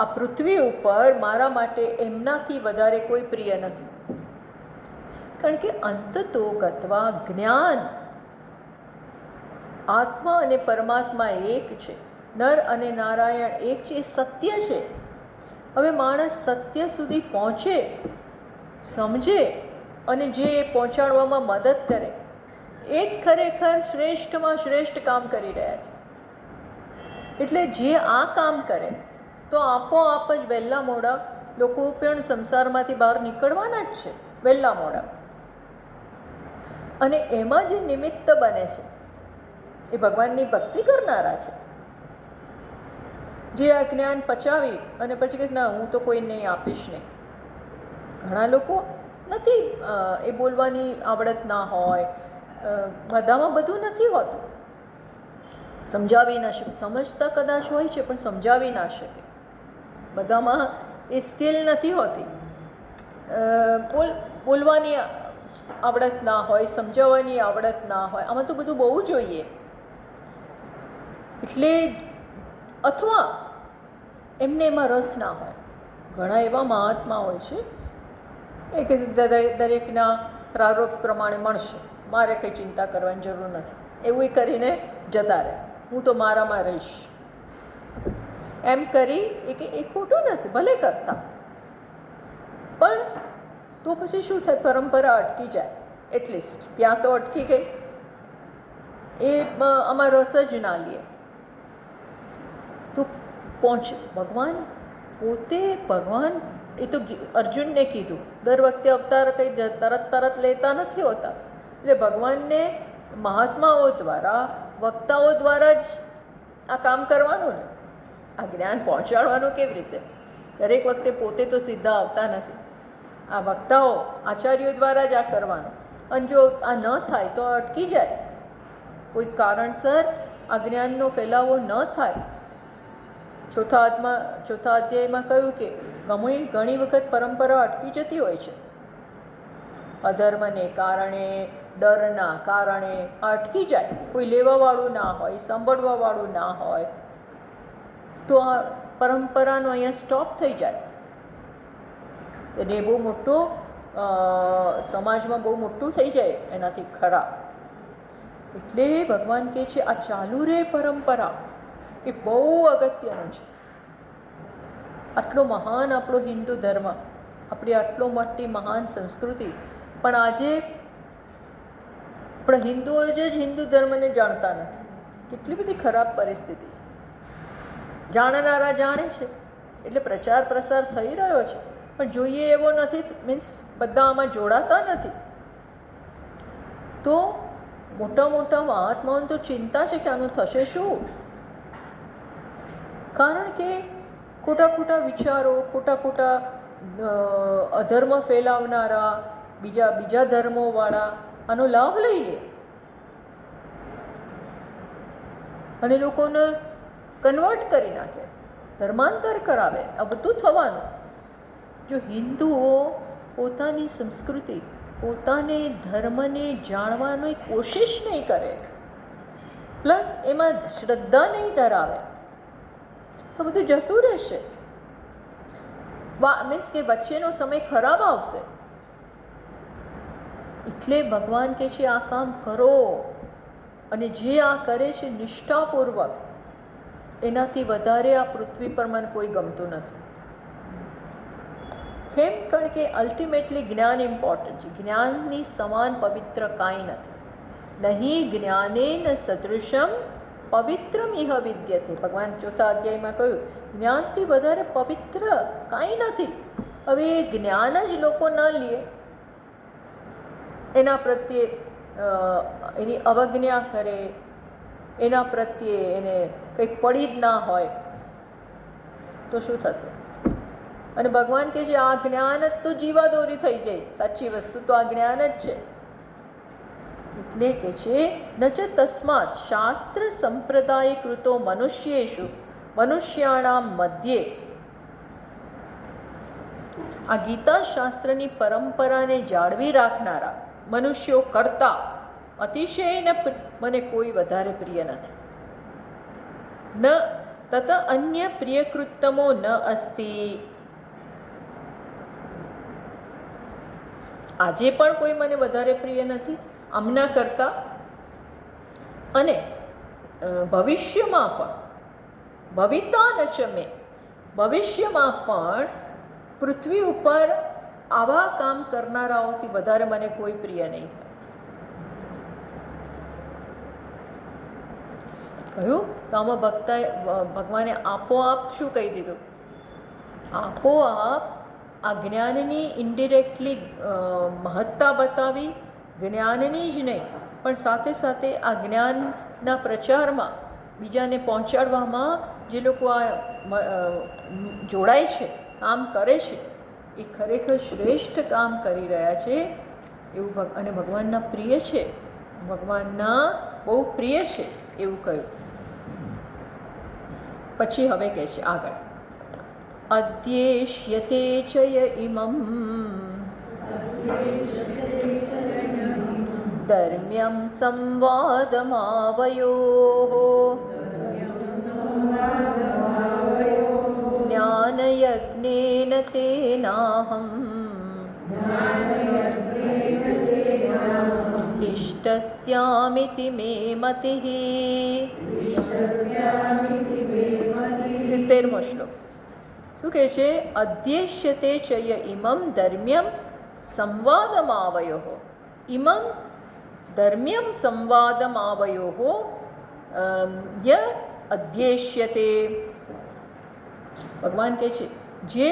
આ પૃથ્વી ઉપર મારા માટે એમનાથી વધારે કોઈ પ્રિય નથી. કારણ કે અંતતો ગત્વા જ્ઞાન, આત્મા અને પરમાત્મા એક છે. નર અને નારાયણ એક છે, એ સત્ય છે. હવે માણસ સત્ય સુધી પહોંચે, સમજે અને જે પહોંચાડવામાં મદદ કરે, એ જ ખરેખર શ્રેષ્ઠમાં શ્રેષ્ઠ કામ કરી રહ્યા છે. એટલે જે આ કામ કરે તો આપોઆપ જ વહેલા મોડા લોકો પણ સંસારમાંથી બહાર નીકળવાના જ છે, વહેલા મોડા. અને એમાં જે નિમિત્ત બને છે એ ભગવાનની ભક્તિ કરનારા છે, જે આ જ્ઞાન પચાવી અને પછી કહે ના હું તો કોઈ નહીં આપીશ નહીં. ઘણા લોકો નથી, એ બોલવાની આવડત ના હોય, બધામાં બધું નથી હોતું, સમજાવી ના શકે, સમજતા કદાચ હોય છે પણ સમજાવી ના શકે, બધામાં એ સ્કિલ નથી હોતી, બોલવાની આવડત ના હોય, સમજાવવાની આવડત ના હોય, આમાં તો બધું બહુ જોઈએ. એટલે અથવા એમને એમાં રસ ના હોય. ઘણા એવા મહાત્મા હોય છે એ કે દરેકના પ્રારબ્ધ પ્રમાણે મળશે, મારે કંઈ ચિંતા કરવાની જરૂર નથી, એવું કરીને જતા રહે, હું તો મારામાં રહીશ એમ કરી. એ ખોટું નથી, ભલે કરતા, પણ તો પછી શું થાય, પરંપરા અટકી જાય. એટલીસ્ટ ત્યાં તો અટકી ગઈ, એ આમાં રસ જ ના લે તો પહોંચે. ભગવાન પોતે, ભગવાન એ તો અર્જુનને કીધું, દર વખતે અવતાર કંઈ તરત લેતા નથી હોતા. એટલે ભગવાનને મહાત્માઓ દ્વારા, વક્તાઓ દ્વારા જ આ કામ કરવાનું ને, આ જ્ઞાન પહોંચાડવાનું કેવી રીતે? દરેક વખતે પોતે તો સીધા આવતા નથી, આ વક્તાઓ, આચાર્યો દ્વારા જ આ કરવાનું. અને જો આ ન થાય તો અટકી જાય, કોઈ કારણસર આ જ્ઞાનનો ફેલાવો ન થાય. ચોથા અધ્યાયમાં કહ્યું કે ઘણી વખત પરંપરા અટકી જતી હોય છે, અધર્મને કારણે, ડરના કારણે અટકી જાય. કોઈ લેવાવાળું ના હોય, સાંભળવાવાળું ના હોય, તો આ પરંપરાનો અહીંયા સ્ટોપ થઈ જાય. અને એ બહુ મોટો સમાજમાં બહુ મોટું થઈ જાય એનાથી ખરાબ. એટલે ભગવાન કહે છે આ ચાલુ રહે પરંપરા, એ બહુ અગત્યનું છે. આટલો મહાન આપણો હિન્દુ ધર્મ, આપણી આટલો મોટી મહાન સંસ્કૃતિ, પણ આજે આપણા હિન્દુઓ જ હિન્દુ ધર્મને જાણતા નથી. કેટલી બધી ખરાબ પરિસ્થિતિ. જાણનારા જાણે છે એટલે પ્રચાર પ્રસાર થઈ રહ્યો છે, પણ જોઈએ એવો નથી, મીન્સ બધા આમાં જોડાતા નથી. તો મોટા મોટા મહાત્માઓને તો ચિંતા છે કે આનું થશે શું? કારણ કે ખોટા વિચારો, ખોટા અધર્મ ફેલાવનારા, બીજા ધર્મોવાળા આનો લાભ લઈ લે અને લોકોને કન્વર્ટ કરી નાખે, ધર્માંતર કરાવે. આ બધું થવાનું જો હિન્દુઓ પોતાની સંસ્કૃતિ, પોતાને ધર્મને જાણવાની કોશિશ નહીં કરે, પ્લસ એમાં શ્રદ્ધા નહીં ધરાવે, તો બધું જતું રહેશે. મીન્સ કે વચ્ચેનો સમય ખરાબ આવશે. એટલે ભગવાન કહે છે આ કામ કરો, અને જે આ કરે છે નિષ્ઠાપૂર્વક, એનાથી વધારે આ પૃથ્વી પર મને કોઈ ગમતું નથી. કેમ? કારણ કે અલ્ટિમેટલી જ્ઞાન ઇમ્પોર્ટન્ટ છે. જ્ઞાનની સમાન પવિત્ર કાંઈ નથી. નહીં જ્ઞાનેન સદૃશમ પવિત્રમ ઇહ વિદ્યતે. ભગવાન ચોથા અધ્યાયમાં કહ્યું જ્ઞાનથી વધારે પવિત્ર કાંઈ નથી. હવે એ જ્ઞાન જ લોકો ન લે, એના પ્રત્યે એની અવજ્ઞા કરે, એના પ્રત્યે એને કંઈક પડી જ ના હોય, તો શું થશે? અને ભગવાન કહે છે આ જ્ઞાન જ તો જીવાદોરી થઈ જાય. સાચી વસ્તુ તો આ જ્ઞાન જ છે. એટલે કે છે ન ચ તસ્માત શાસ્ત્ર સંપ્રદાય કૃતો મનુષ્યેષુ મનુષ્યાણામ મધ્યે. આ ગીતા શાસ્ત્રની પરંપરાને જાળવી રાખનારા મનુષ્યો કરતા અતિશયને મને કોઈ વધારે પ્રિય નથી. ન તત અન્ય પ્રિયકૃત્તમો ન અસ્તિ. આજે પણ કોઈ મને વધારે પ્રિય નથી આમના કરતાં, અને ભવિષ્યમાં પણ ભવિતા ન ચ મે, ભવિષ્યમાં પણ પૃથ્વી ઉપર આવા કામ કરનારાઓથી વધારે મને કોઈ પ્રિય નહીં. કહ્યું તો આમાં ભગવાને આપોઆપ શું કહી દીધું? આપોઆપ આ જ્ઞાનની ઇન્ડિરેક્ટલી મહત્તા બતાવી, જ્ઞાનની જ નહીં પણ સાથે સાથે આ જ્ઞાનના પ્રચારમાં બીજાને પહોંચાડવામાં જે લોકો આ જોડાય છે, કામ કરે છે, એ ખરેખર શ્રેષ્ઠ કામ કરી રહ્યા છે એવું અને ભગવાનના પ્રિય છે, ભગવાનના બહુ પ્રિય છે એવું કહ્યું. પછી હવે કહે છે આગળ, અદ્યેષ્યતે ચય ઇમં ધર્મ્યં સંવાદમાવયોઃ જ્ઞાનયજ્ઞેન તેનાહં ઇષ્ટસ્યામિતિ મે મતિઃ. 70મો શ્લોક શું કહે છે? અધ્યેષ્યતે ચય ઇમં ધર્મ્યમ સંવાદમાવયોઃ. ઇમં ધર્મ્યમ સંવાદમાવયોઃ ય અધ્યેષ્યતે. ભગવાન કહે છે જે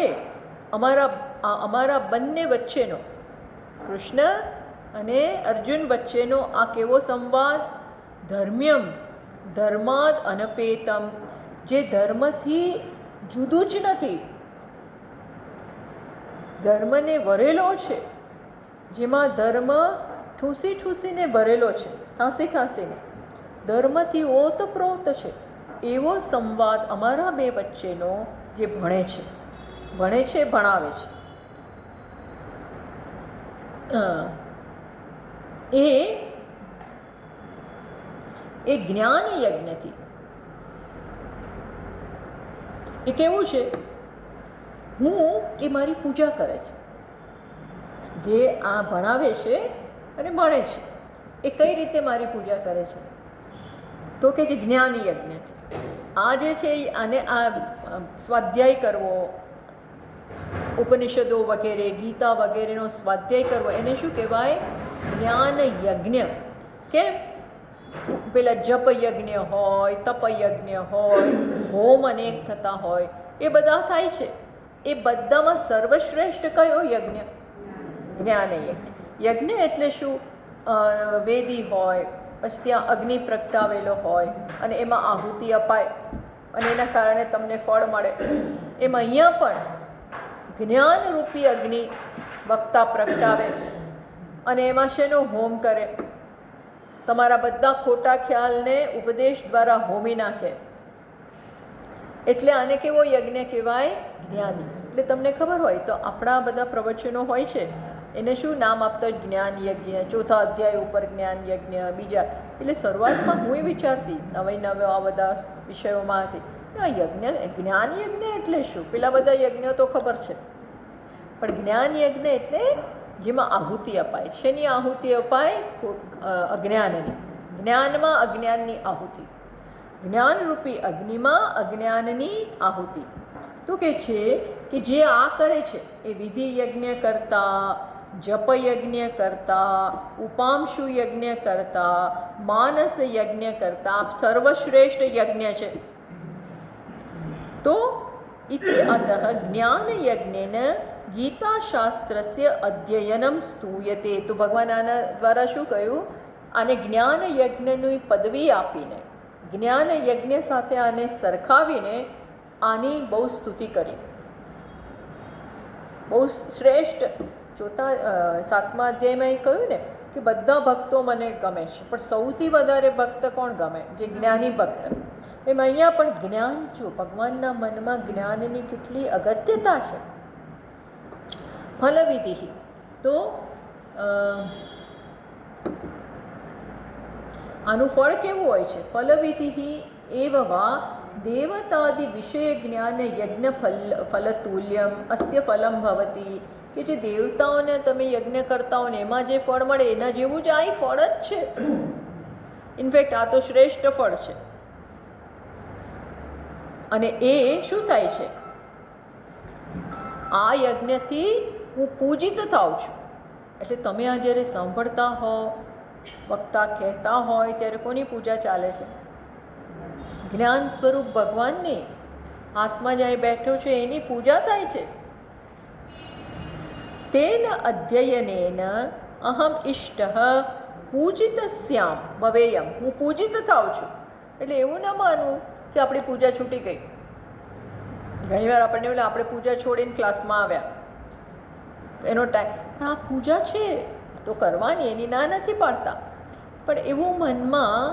અમારા બંને વચ્ચેનો, કૃષ્ણ અને અર્જુન વચ્ચેનો આ કેવો સંવાદ? ધર્મ્યમ, ધર્માદ અનપેતમ, જે ધર્મથી જુદું જ નથી, ધર્મને વરેલો છે, જેમાં ધર્મ ઠૂસી ઠૂસીને ભરેલો છે, ઠાંસી ઠાંસીને, ધર્મથી ઓતપ્રોત છે, એવો સંવાદ અમારા બે વચ્ચેનો જે ભણે છે, ભણાવે છે, એ જ્ઞાન યજ્ઞથી. એ કેવું છે? એ મારી પૂજા કરે છે, જે આ ભણાવે છે અને ભણે છે એ કઈ રીતે મારી પૂજા કરે છે? તો કે જે જ્ઞાન યજ્ઞથી. આ જે છે આને આ સ્વાધ્યાય કરવો, ઉપનિષદો વગેરે, ગીતા વગેરેનો સ્વાધ્યાય કરવો, એને શું કહેવાય? જ્ઞાન યજ્ઞ. કેમ? પેલા જપ યજ્ઞ હોય, તપ યજ્ઞ હોય, હોમ અનેક થતા હોય, એ બધા થાય છે. એ બધામાં સર્વશ્રેષ્ઠ કયો યજ્ઞ? જ્ઞાન યજ્ઞ. યજ્ઞ એટલે શું? વેદી હોય, પછી ત્યાં અગ્નિ પ્રગટાવેલો હોય અને એમાં આહુતિ અપાય અને એના કારણે તમને ફળ મળે. એમ અહીંયા પણ જ્ઞાનરૂપી અગ્નિ વક્તા પ્રગટાવે અને એમાં શેનો હોમ કરે? તમારા બધા ખોટા ખ્યાલને ઉપદેશ દ્વારા હોમી નાખે. એટલે આને કેવો યજ્ઞ કહેવાય? જ્ઞાની. એટલે તમને ખબર હોય તો આપણા બધા પ્રવચનો હોય છે, એને શું નામ આપતા? જ્ઞાન યજ્ઞ. ચોથા અધ્યાય ઉપર જ્ઞાન યજ્ઞ, બીજા. એટલે શરૂઆતમાં હું વિચારતી નવે આ બધા વિષયોમાં હતી, આ યજ્ઞ, જ્ઞાન યજ્ઞ એટલે શું? પેલા બધા યજ્ઞો તો ખબર છે, પણ જ્ઞાન યજ્ઞ એટલે જેમાં આહુતિ અપાય. શેની આહુતિ અપાય? અજ્ઞાનની. જ્ઞાનમાં અજ્ઞાનની આહુતિ, જ્ઞાનરૂપી અગ્નિમાં અજ્ઞાનની આહુતિ. તો કે છે કે જે આ કરે છે એ વિધિ યજ્ઞ કરતા, જપ યજ્ઞ કરતા, ઉપાંશુ યજ્ઞ કરતા, માનસ યજ્ઞ કરતા આપ સર્વશ્રેષ્ઠ યજ્ઞ છે. તો ઇતિ અતઃ જ્ઞાન યજ્ઞેન ગીતાશાસ્ત્રસ્ય અધ્યયનમ સ્તુયતે. તો ભગવાન આના દ્વારા શું કહ્યું? આને જ્ઞાન યજ્ઞની પદવી આપીને, જ્ઞાન યજ્ઞ સાથે આને સરખાવીને આની બહુ સ્તુતિ કરી, બહુ શ્રેષ્ઠ. સાતમા અધ્યાયમાં એ કહ્યું ને કે બધા ભક્તો મને ગમે છે, પણ સૌથી વધારે ભક્ત કોણ ગમે? જે જ્ઞાની ભક્ત. એમ અહીંયા પણ જ્ઞાન, જો ભગવાનના મનમાં જ્ઞાનની કેટલી અગત્યતા છે. ફલવિધિ. તો આનું ફળ કેવું હોય છે? ફલવિધિ એવવા દેવતાદિ વિષય જ્ઞાન યજ્ઞ ફલતુલ્યમ અસ્ય ફલમ ભવતી. કે જે દેવતાઓને તમે યજ્ઞ કરતા હો ને એમાં જે ફળ મળે એના જેવું જ આ ફળ જ છે. ઇનફેક્ટ આ તો શ્રેષ્ઠ ફળ છે. અને એ શું થાય છે? આ યજ્ઞથી હું પૂજિત થાઉં છું. એટલે તમે આ જ્યારે સાંભળતા હો, વક્તા કહેતા હોય, ત્યારે કોની પૂજા ચાલે છે? જ્ઞાન સ્વરૂપ ભગવાનની. આત્મા જ્યાં બેઠો છે એની પૂજા થાય છે. તેન અધ્યયનેન અહમ ઇષ્ટ પૂજિત શ્યામ ભવેયમ. હું પૂજિત થાઉં છું. એટલે એવું ના માનવું કે આપણી પૂજા છૂટી ગઈ. ઘણીવાર આપણને બોલે આપણે પૂજા છોડીને ક્લાસમાં આવ્યા, એનો ટાઈમ. પણ આ પૂજા છે તો કરવાની, એની ના નથી પાડતા. પણ એવું મનમાં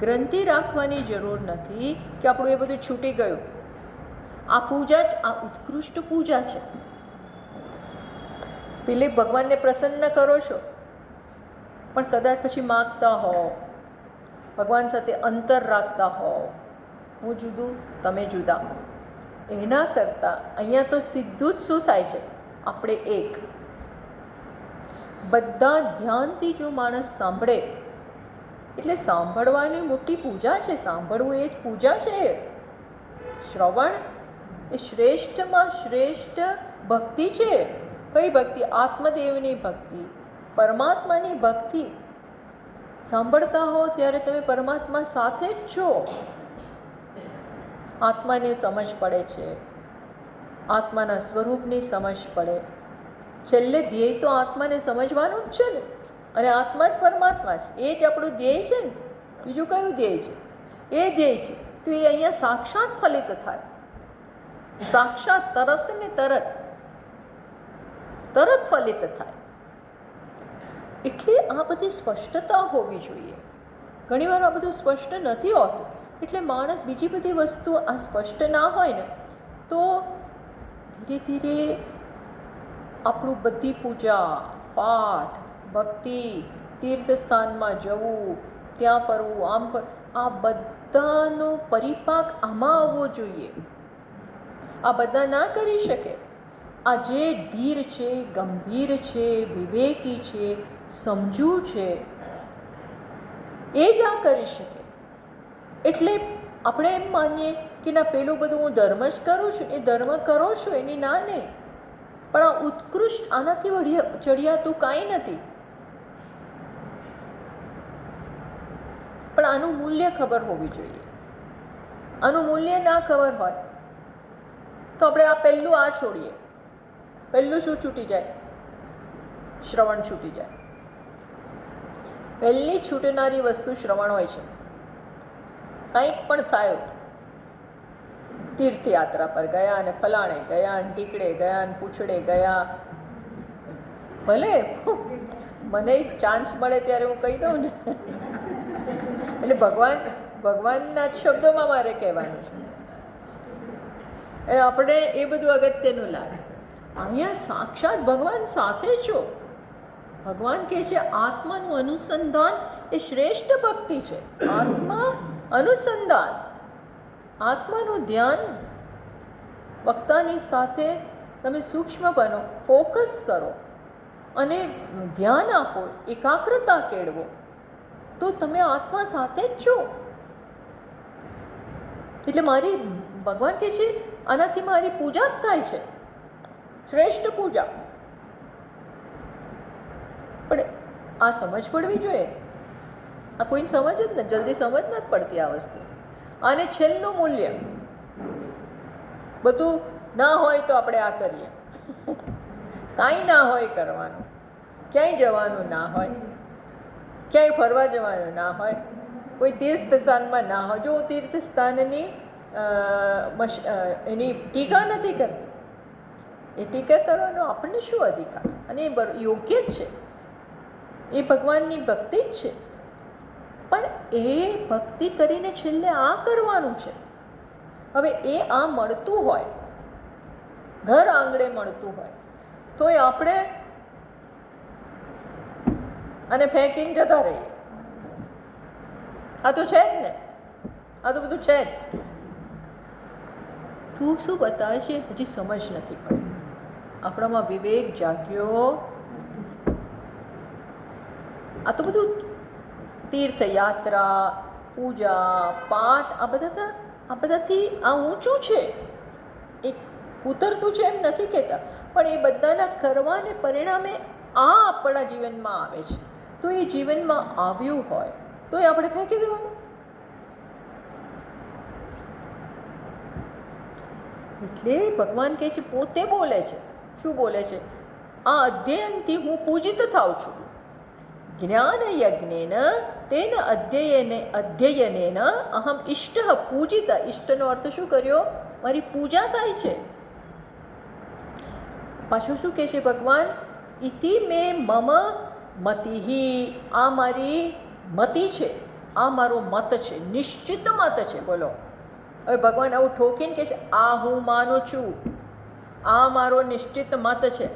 ગ્રંથિ રાખવાની જરૂર નથી કે આપણું એ બધું છૂટી ગયું. આ પૂજા જ આ ઉત્કૃષ્ટ પૂજા છે. પેલે ભગવાનને પ્રસન્ન કરો છો, પણ કદાચ પછી માગતા હો, ભગવાન સાથે અંતર રાખતા હો, હું જુદું તમે જુદા, એના કરતાં અહીંયા તો સીધું જ શું થાય છે? આપણે એક. બધા ધ્યાનથી જો માણસ સાંભળે, એટલે સાંભળવાની મોટી પૂજા છે. સાંભળવું એ જ પૂજા છે. શ્રવણ એ શ્રેષ્ઠમાં શ્રેષ્ઠ ભક્તિ છે. કઈ ભક્તિ? આત્મદેવની ભક્તિ, પરમાત્માની ભક્તિ. સાંભળતા હો ત્યારે તમે પરમાત્મા સાથે જ છો. આત્માની સમજ પડે છે, આત્માના સ્વરૂપની સમજ પડે. છેલ્લે ધ્યેય તો આત્માને સમજવાનું જ છે ને. અને આત્મા જ પરમાત્મા છે. એ જ આપણું ધ્યેય છે ને. બીજું કયું ધ્યેય છે? એ ધ્યેય છે. તો એ અહીંયા સાક્ષાત ફલિત થાય. સાક્ષાત, તરત ને તરત ફલિત થાય. એટલે આ બધી સ્પષ્ટતા હોવી જોઈએ. ઘણીવાર આ બધું સ્પષ્ટ નથી હોતું. એટલે માણસ બીજી બધી વસ્તુ આ સ્પષ્ટ ના હોય ને તો ધીરે ધીરે આપણું બધી પૂજા, પાઠ, ભક્તિ, તીર્થસ્થાનમાં જવું, ત્યાં ફરવું, આમ ફરવું, આ બધાનો પરિપાક આમાં આવવો જોઈએ. આ બધા ના કરી શકે. આ જે ધીર છે, ગંભીર છે, વિવેકી છે, સમજુ છે, એ જ આ કરી શકે. એટલે આપણે એમ માનીએ કે ના પેલું બધું હું ધર્મ જ કરું છું, એ ધર્મ કરો છો એની ના નહીં. પણ આ ઉત્કૃષ્ટ, આનાથી ચડિયાતું કાંઈ નથી. પણ આનું મૂલ્ય ખબર હોવી જોઈએ. આનું મૂલ્ય ના ખબર હોય તો આપણે આ પહેલું આ છોડીએ. પહેલું શું છૂટી જાય? શ્રવણ છૂટી જાય. પહેલી છૂટનારી વસ્તુ શ્રવણ હોય છે. કંઈક પણ થાય, તીર્થયાત્રા પર ગયા ને ફલાણે ગયા ને ઢીકડે ગયા ને પૂછડે ગયા, ભલે મને ચાન્સ મળે ત્યારે હું કહી દઉં ને. એટલે ભગવાનના શબ્દોમાં મારે કહેવાનું છે. આપણે એ બધું અગત્યનું લાગે. અહીંયા સાક્ષાત ભગવાન સાથે છો. ભગવાન કહે છે આત્માનું અનુસંધાન એ શ્રેષ્ઠ ભક્તિ છે. આત્મા અનુસંધાન, આત્માનું ધ્યાન. વક્તાની સાથે તમે સૂક્ષ્મ બનો, ફોકસ કરો અને ધ્યાન આપો, એકાગ્રતા કેળવો, તો તમે આત્મા સાથે જ છો. એટલે મારી ભગવાન કહે છે આનાથી મારી પૂજા જ થાય છે, શ્રેષ્ઠ પૂજા. પણ આ સમજ પડવી જોઈએ. આ કોઈને સમજ જ ને જલ્દી સમજ નથી પડતી આ વસ્તુ. આને છેલ્લું મૂલ્ય. બધું ના હોય તો આપણે આ કરીએ, કાંઈ ના હોય કરવાનું, ક્યાંય જવાનું ના હોય, ક્યાંય ફરવા જવાનું ના હોય, કોઈ તીર્થસ્થાનમાં ના હોય. જો હું તીર્થસ્થાનની એની ટીકા નથી કરતી, એ ટીકા કરવાનો આપણને શું અધિકાર? અને એ યોગ્ય જ છે, એ ભગવાનની ભક્તિ જ છે. પણ એ ભક્તિ કરીને છેલ્લે આ કરવાનું છે. હવે એ આ મળતું હોય, ઘર આંગણે મળતું હોય, તો એ આપણે અને ફેંકીને જતા રહીએ. આ તો છે જ ને, આ તો બધું છે જ. તું શું બતાવે છે? હજી સમજ નથી પડી. આપણામાં વિવેક જાગ્યો. આ તો બધું તીર્થયાત્રા, પૂજા, પાઠ, આ બધા આ બધાથી આ ઊંચું છે, એક ઉતરતું છે એમ નથી કહેતા, પણ એ બધાના કરવાને પરિણામે આ આપણા જીવનમાં આવે છે. તો એ જીવનમાં આવ્યું હોય તો એ આપણે ફેંકી દેવાનું. એટલે ભગવાન કહે છે, પોતે બોલે છે. શું બોલે છે? આ અધ્યયનથી હું પૂજિત થાઉં છું. જ્ઞાન યજ્ઞેન તેન અધ્યયનેન અહમ ઇષ્ટ પૂજિત. ઇષ્ટનો અર્થ શું કર્યો? મારી પૂજા થાય છે. પાછું શું કહે છે ભગવાન? ઇતિ મે મમ મતિહિ. આ મારી મતિ છે, આ મારો મત છે, નિશ્ચિત મત છે. બોલો, હવે ભગવાન આવું ઠોકીને કહે છે, આ હું માનું છું, આ મારો નિશ્ચિત મત છે.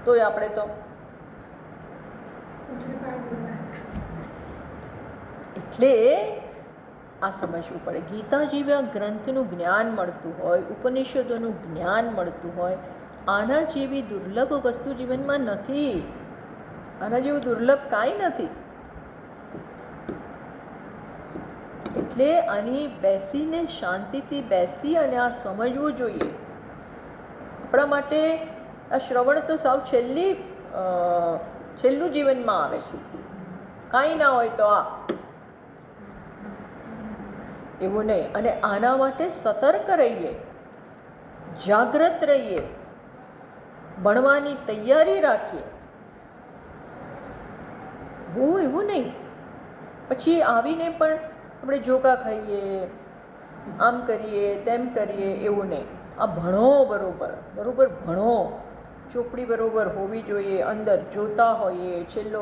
તોય આપણે તો એટલે આ સમજવું પડે. ગીતા જેવા ગ્રંથનું જ્ઞાન મળતું હોય, ઉપનિષદોનું જ્ઞાન મળતું હોય, આના જેવી દુર્લભ વસ્તુ જીવનમાં નથી. આના જેવું દુર્લભ કાંઈ નથી. એટલે આની બેસીને શાંતિથી બેસી અને આ સમજવું જોઈએ. આપણા માટે આ શ્રવણ તો સાવ છેલ્લું જીવનમાં આવે છે. કાંઈ ના હોય તો આ એવું નહીં. અને આના માટે સતર્ક રહીએ, જાગૃત રહીએ, ભણવાની તૈયારી રાખીએ. હું એવું નહીં પછી આવીને પણ આપણે જોકા ખાઈએ, આમ કરીએ તેમ કરીએ, એવું નહીં. આ ભણો, બરોબર ભણો. ચોપડી બરોબર હોવી જોઈએ, અંદર જોતા હોઈએ છેલ્લો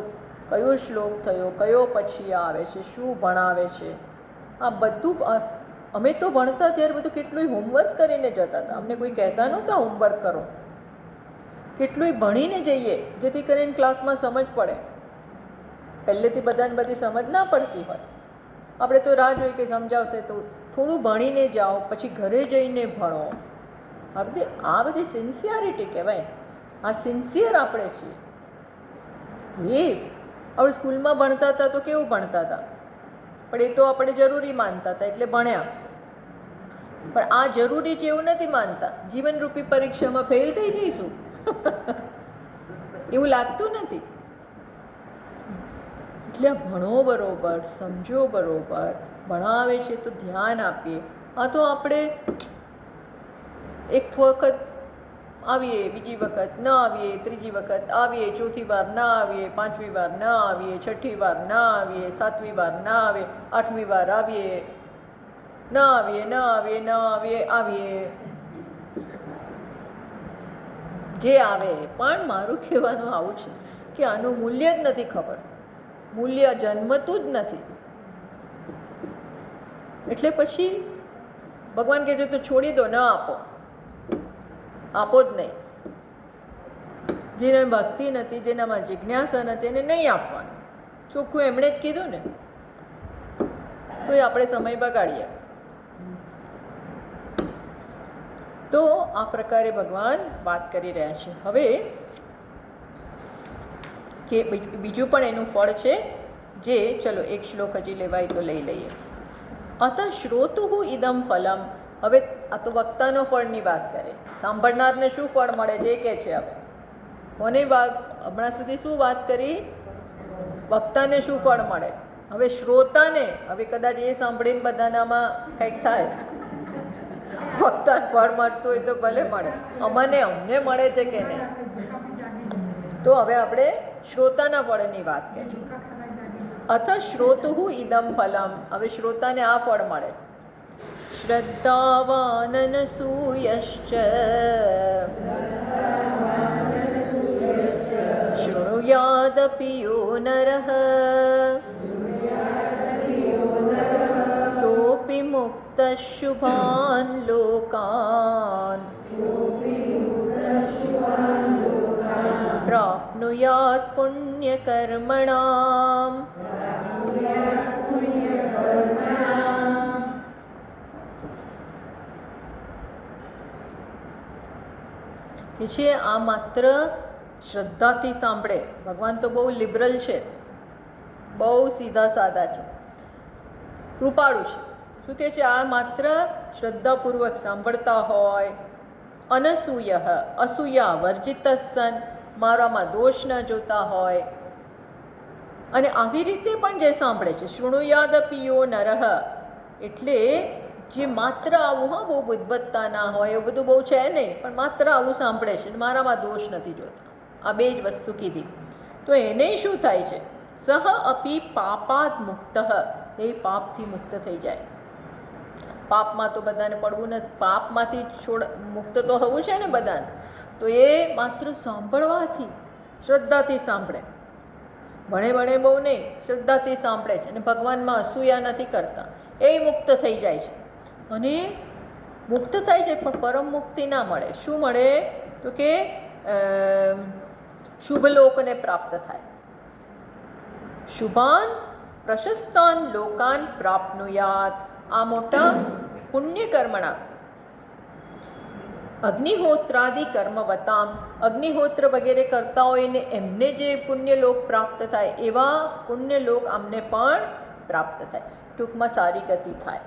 કયો શ્લોક થયો, કયો પછી આવે છે, શું ભણાવે છે. આ બધું અમે તો ભણતા ત્યારે બધું કેટલું હોમવર્ક કરીને જતા હતા. અમને કોઈ કહેતા નહોતા હોમવર્ક કરો. કેટલું ભણીને જઈએ જેથી કરીને ક્લાસમાં સમજ પડે. પહેલેથી બધાને બધી સમજ ના પડતી હોય. આપણે તો રાહ જોઈએ કે સમજાવશે તો થોડું ભણીને જાઓ, પછી ઘરે જઈને ભણો. આ બધી સિન્સિયરિટી કહેવાય. આ સિન્સિયર આપણે છીએ. એ આપણે સ્કૂલમાં ભણતા હતા તો કેવું ભણતા હતા, પણ એ તો આપણે જરૂરી માનતા હતા એટલે ભણ્યા. પણ આ જરૂરી છે એવું નથી માનતા. જીવનરૂપી પરીક્ષામાં ફેલ થઈ જઈશું એવું લાગતું નથી. એટલે ભણો બરોબર, સમજો બરોબર, ભણાવે છે તો ધ્યાન આપીએ. આ તો આપણે એક વખત આવીએ, બીજી વખત ન આવીએ, ત્રીજી વખત આવીએ, ચોથી વાર ના આવીએ, પાંચમી વાર ના આવીએ, છઠ્ઠી વાર ના આવીએ, સાતમી વાર ના આવીએ, આઠમી વાર આવીએ, ના આવીએ, ન આવીએ, ન આવીએ, આવીએ, જે આવે. પણ મારું કહેવાનું આવું છે કે આનું મૂલ્ય જ નથી ખબર. મૂલ્ય જન્મતું જ નથી. એટલે પછી ભગવાન કહે છે તો છોડી દો, ન આપો, આપો જ નહીં. જેને ભક્તિ નથી, જેનામાં જિજ્ઞાસા નથી, એને નહીં આપવાનું. ચોખ્ખું એમણે જ કીધું ને, તો એ આપણે સમય બગાડીએ. તો આ પ્રકારે ભગવાન વાત કરી રહ્યા છે. હવે કે બીજું પણ એનું ફળ છે, જે ચલો એક શ્લોક હજી લેવાય તો લઈ લઈએ. અત શ્રોતુ ઇદમ ફલમ. હવે આ તો વક્તાનો ફળની વાત કરે. સાંભળનારને શું ફળ મળે છે એ કહે છે. હવે કોને હમણાં સુધી શું વાત કરી? વક્તાને શું ફળ મળે. હવે શ્રોતાને, હવે કદાચ એ સાંભળીને બધાનામાં કંઈક થાય, વક્તાને ફળ મળતું હોય તો ભલે મળે, અમને મળે છે કે નહીં. તો હવે આપણે શ્રોતાના ફળની વાત કરીએ. અથ શ્રોતુ ઇદમ ફલમ. હવે શ્રોતાને આ ફળ મળે. શ્રદ્ધાવાનનસૂયશ્ચ શૃણુયાદપિ યો નરઃ સોપી મુક્ત શુભાન લોકાન પ્રાપ્નુયાત પુણ્યકર્મણામ. કે છે આ માત્ર શ્રદ્ધાથી સાંભળે. ભગવાન તો બહુ લિબરલ છે, બહુ સીધા સાદા છે, કૃપાળુ છે. શું કહે છે? આ માત્ર શ્રદ્ધાપૂર્વક સાંભળતા હોય. અનસૂય અસૂયા વર્જિત સન, મારામાં દોષ ન જોતા હોય. અને આવી રીતે પણ જે સાંભળે છે, શૃણુયાદપિયો નરહ, એટલે જે માત્ર આવું, હા, બહુ બુદ્ધવત્તા ના હોય, એવું બધું બહુ છે નહીં, પણ માત્ર આવું સાંભળે છે, મારામાં દોષ નથી જોતા, આ બે જ વસ્તુ કીધી. તો એને શું થાય છે? સહ અપી પાપાદ મુક્ત, એ પાપથી મુક્ત થઈ જાય. પાપમાં તો બધાને પડવું નથી, પાપમાંથી મુક્ત તો હોવું છે ને બધાને. તો એ માત્ર સાંભળવાથી, શ્રદ્ધાથી સાંભળે, ભણે બહુ નહીં, શ્રદ્ધાથી સાંભળે છે અને ભગવાનમાં અસૂયા નથી કરતા, એ મુક્ત થઈ જાય છે. અને મુક્ત થાય છે, પણ પરમ મુક્તિ ના મળે. શું મળે? તો કે શુભ લોકને પ્રાપ્ત થાય. શુભાન પ્રશસ્તાન લોકાન પ્રાપ્નુયાત. આ મોટા પુણ્ય કર્મણા અગ્નિહોત્રાદિ કર્મવતામ, અગ્નિહોત્ર વગેરે કરતા હોય ને એમને જે પુણ્યલોક પ્રાપ્ત થાય, એવા પુણ્યલોક અમને પણ પ્રાપ્ત થાય. ટૂંકમાં સારી ગતિ થાય.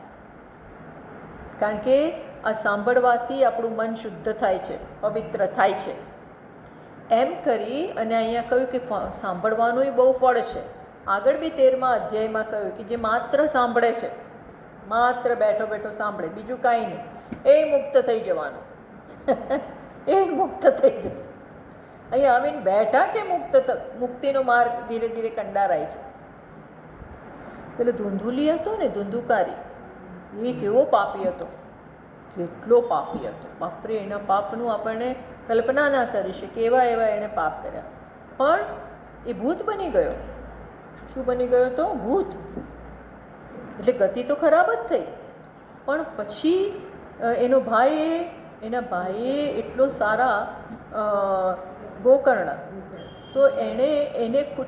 કારણ કે આ સાંભળવાથી આપણું મન શુદ્ધ થાય છે, પવિત્ર થાય છે. એમ કરી અને અહીંયા કહ્યું કે સાંભળવાનું બહુ ફળ છે. આગળ બી 13મા અધ્યાયમાં કહ્યું કે જે માત્ર સાંભળે છે, માત્ર બેઠો બેઠો સાંભળે, બીજું કાંઈ નહીં, એ મુક્ત થઈ જવાનું. એ મુક્ત થઈ જશે. અહીંયા આવીને બેઠા કે મુક્તિનો માર્ગ ધીરે ધીરે કંડારાય છે. પેલો ધૂંધુલી હતો ને, ધૂંધુકારી, એ કેવો પાપી હતો, કેટલો પાપી હતો, બાપરે! એના પાપનું આપણને કલ્પના ના કરી શકીએ, એવા એણે પાપ કર્યા. પણ એ ભૂત બની ગયો. શું બની ગયો હતો? ભૂત. એટલે ગતિ તો ખરાબ જ થઈ, પણ પછી એના ભાઈએ એટલો સારા ગોકર્ણ, તો એને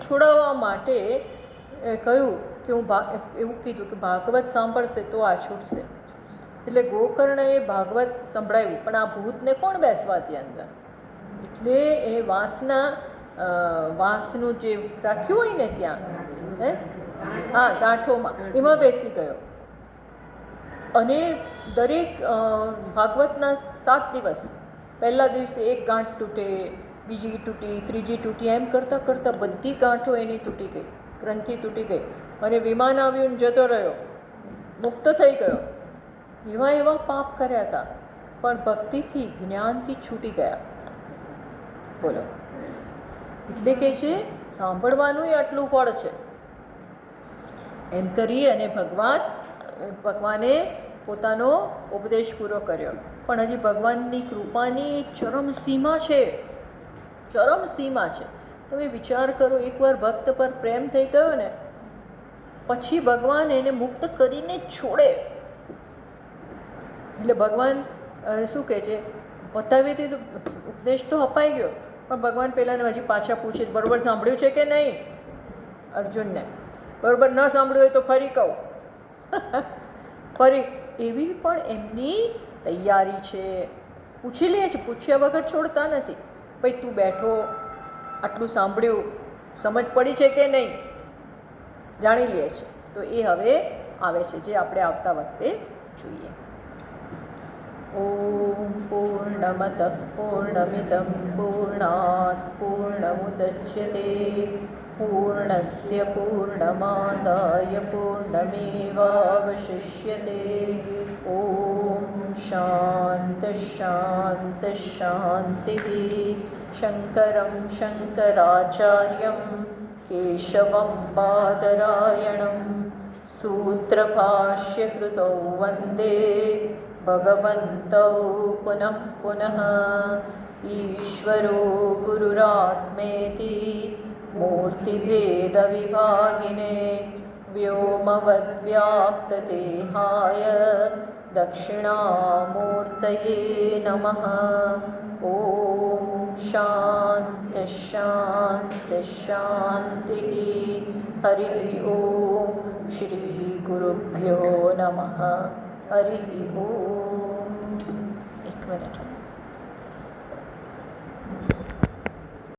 છોડાવવા માટે કહ્યું કે હું એવું કીધું કે ભાગવત સાંભળશે તો આ છૂટશે. એટલે ગોકર્ણએ ભાગવત સંભળાવ્યું, પણ આ ભૂતને કોણ બેસવા દે અંદર? એટલે એ વાંસનું જે રાખ્યું હોય ને ત્યાં, હા, ગાંઠોમાં, એમાં બેસી ગયો. અને દરેક ભાગવતના 7 દિવસ, પહેલા દિવસે એક ગાંઠ તૂટે, બીજી તૂટી, ત્રીજી તૂટી, એમ કરતાં કરતાં બધી ગાંઠો એની તૂટી ગઈ, ગ્રંથિ તૂટી ગઈ. અને વિમાન આવ્યું જતો રહ્યો, મુક્ત થઈ ગયો. એવા પાપ કર્યા હતા, પણ ભક્તિથી, જ્ઞાનથી છૂટી ગયા. બોલો. એટલે કે છે સાંભળવાનું આટલું ફળ છે. એમ કરી અને ભગવાને પોતાનો ઉપદેશ પૂરો કર્યો. પણ હજી ભગવાનની કૃપાની ચરમ સીમા છે, ચરમ સીમા છે. તમે વિચાર કરો, એકવાર ભક્ત પર પ્રેમ થઈ ગયો ને, પછી ભગવાન એને મુક્ત કરીને છોડે. એટલે ભગવાન શું કહે છે, બતાવી દીધું, ઉપદેશ તો અપાઈ ગયો, પણ ભગવાન પહેલાંને હજી પાછા પૂછે, બરાબર સાંભળ્યું છે કે નહીં? અર્જુનને બરાબર ન સાંભળ્યું હોય તો ફરી કહું. ફરી એવી પણ એમની તૈયારી છે. પૂછી લે છે, પૂછ્યા વગર છોડતા નથી. ભાઈ તું બેઠો, આટલું સાંભળ્યું, સમજ પડી છે કે નહીં, જાણી લે છે. તો એ હવે આવે છે, જે આપણે આવતા વખતે જોઈએ. ઓમ પૂર્ણમતઃ પૂર્ણમિદં પૂર્ણાત પૂર્ણમુદચ્યતે પૂર્ણસ્ય પૂર્ણમાદાય પૂર્ણમેવાવશિષ્યતે. ઓમ શાંત શાંત શાંતિઃ. શંકરં શંકરાચાર્યં કેશવં બાદરાયણં સૂત્રભાષ્યકૃતૌ વંદે ભગવन्तौ પુનઃ પુનઃ. ઈશ્વરો ગુરુરાત્મેતિ મૂર્તિભેદવિભાગિને વ્યોમવદ્વ્યાપ્તદેહાય દક્ષિણામૂર્તયે નમઃ. ઓમ શાંત શાંત શાંતિઃ. હરિ ઓમ. શ્રી ગુરુભ્યો નમઃ. હરિ ઓમ. એક મિનિટ.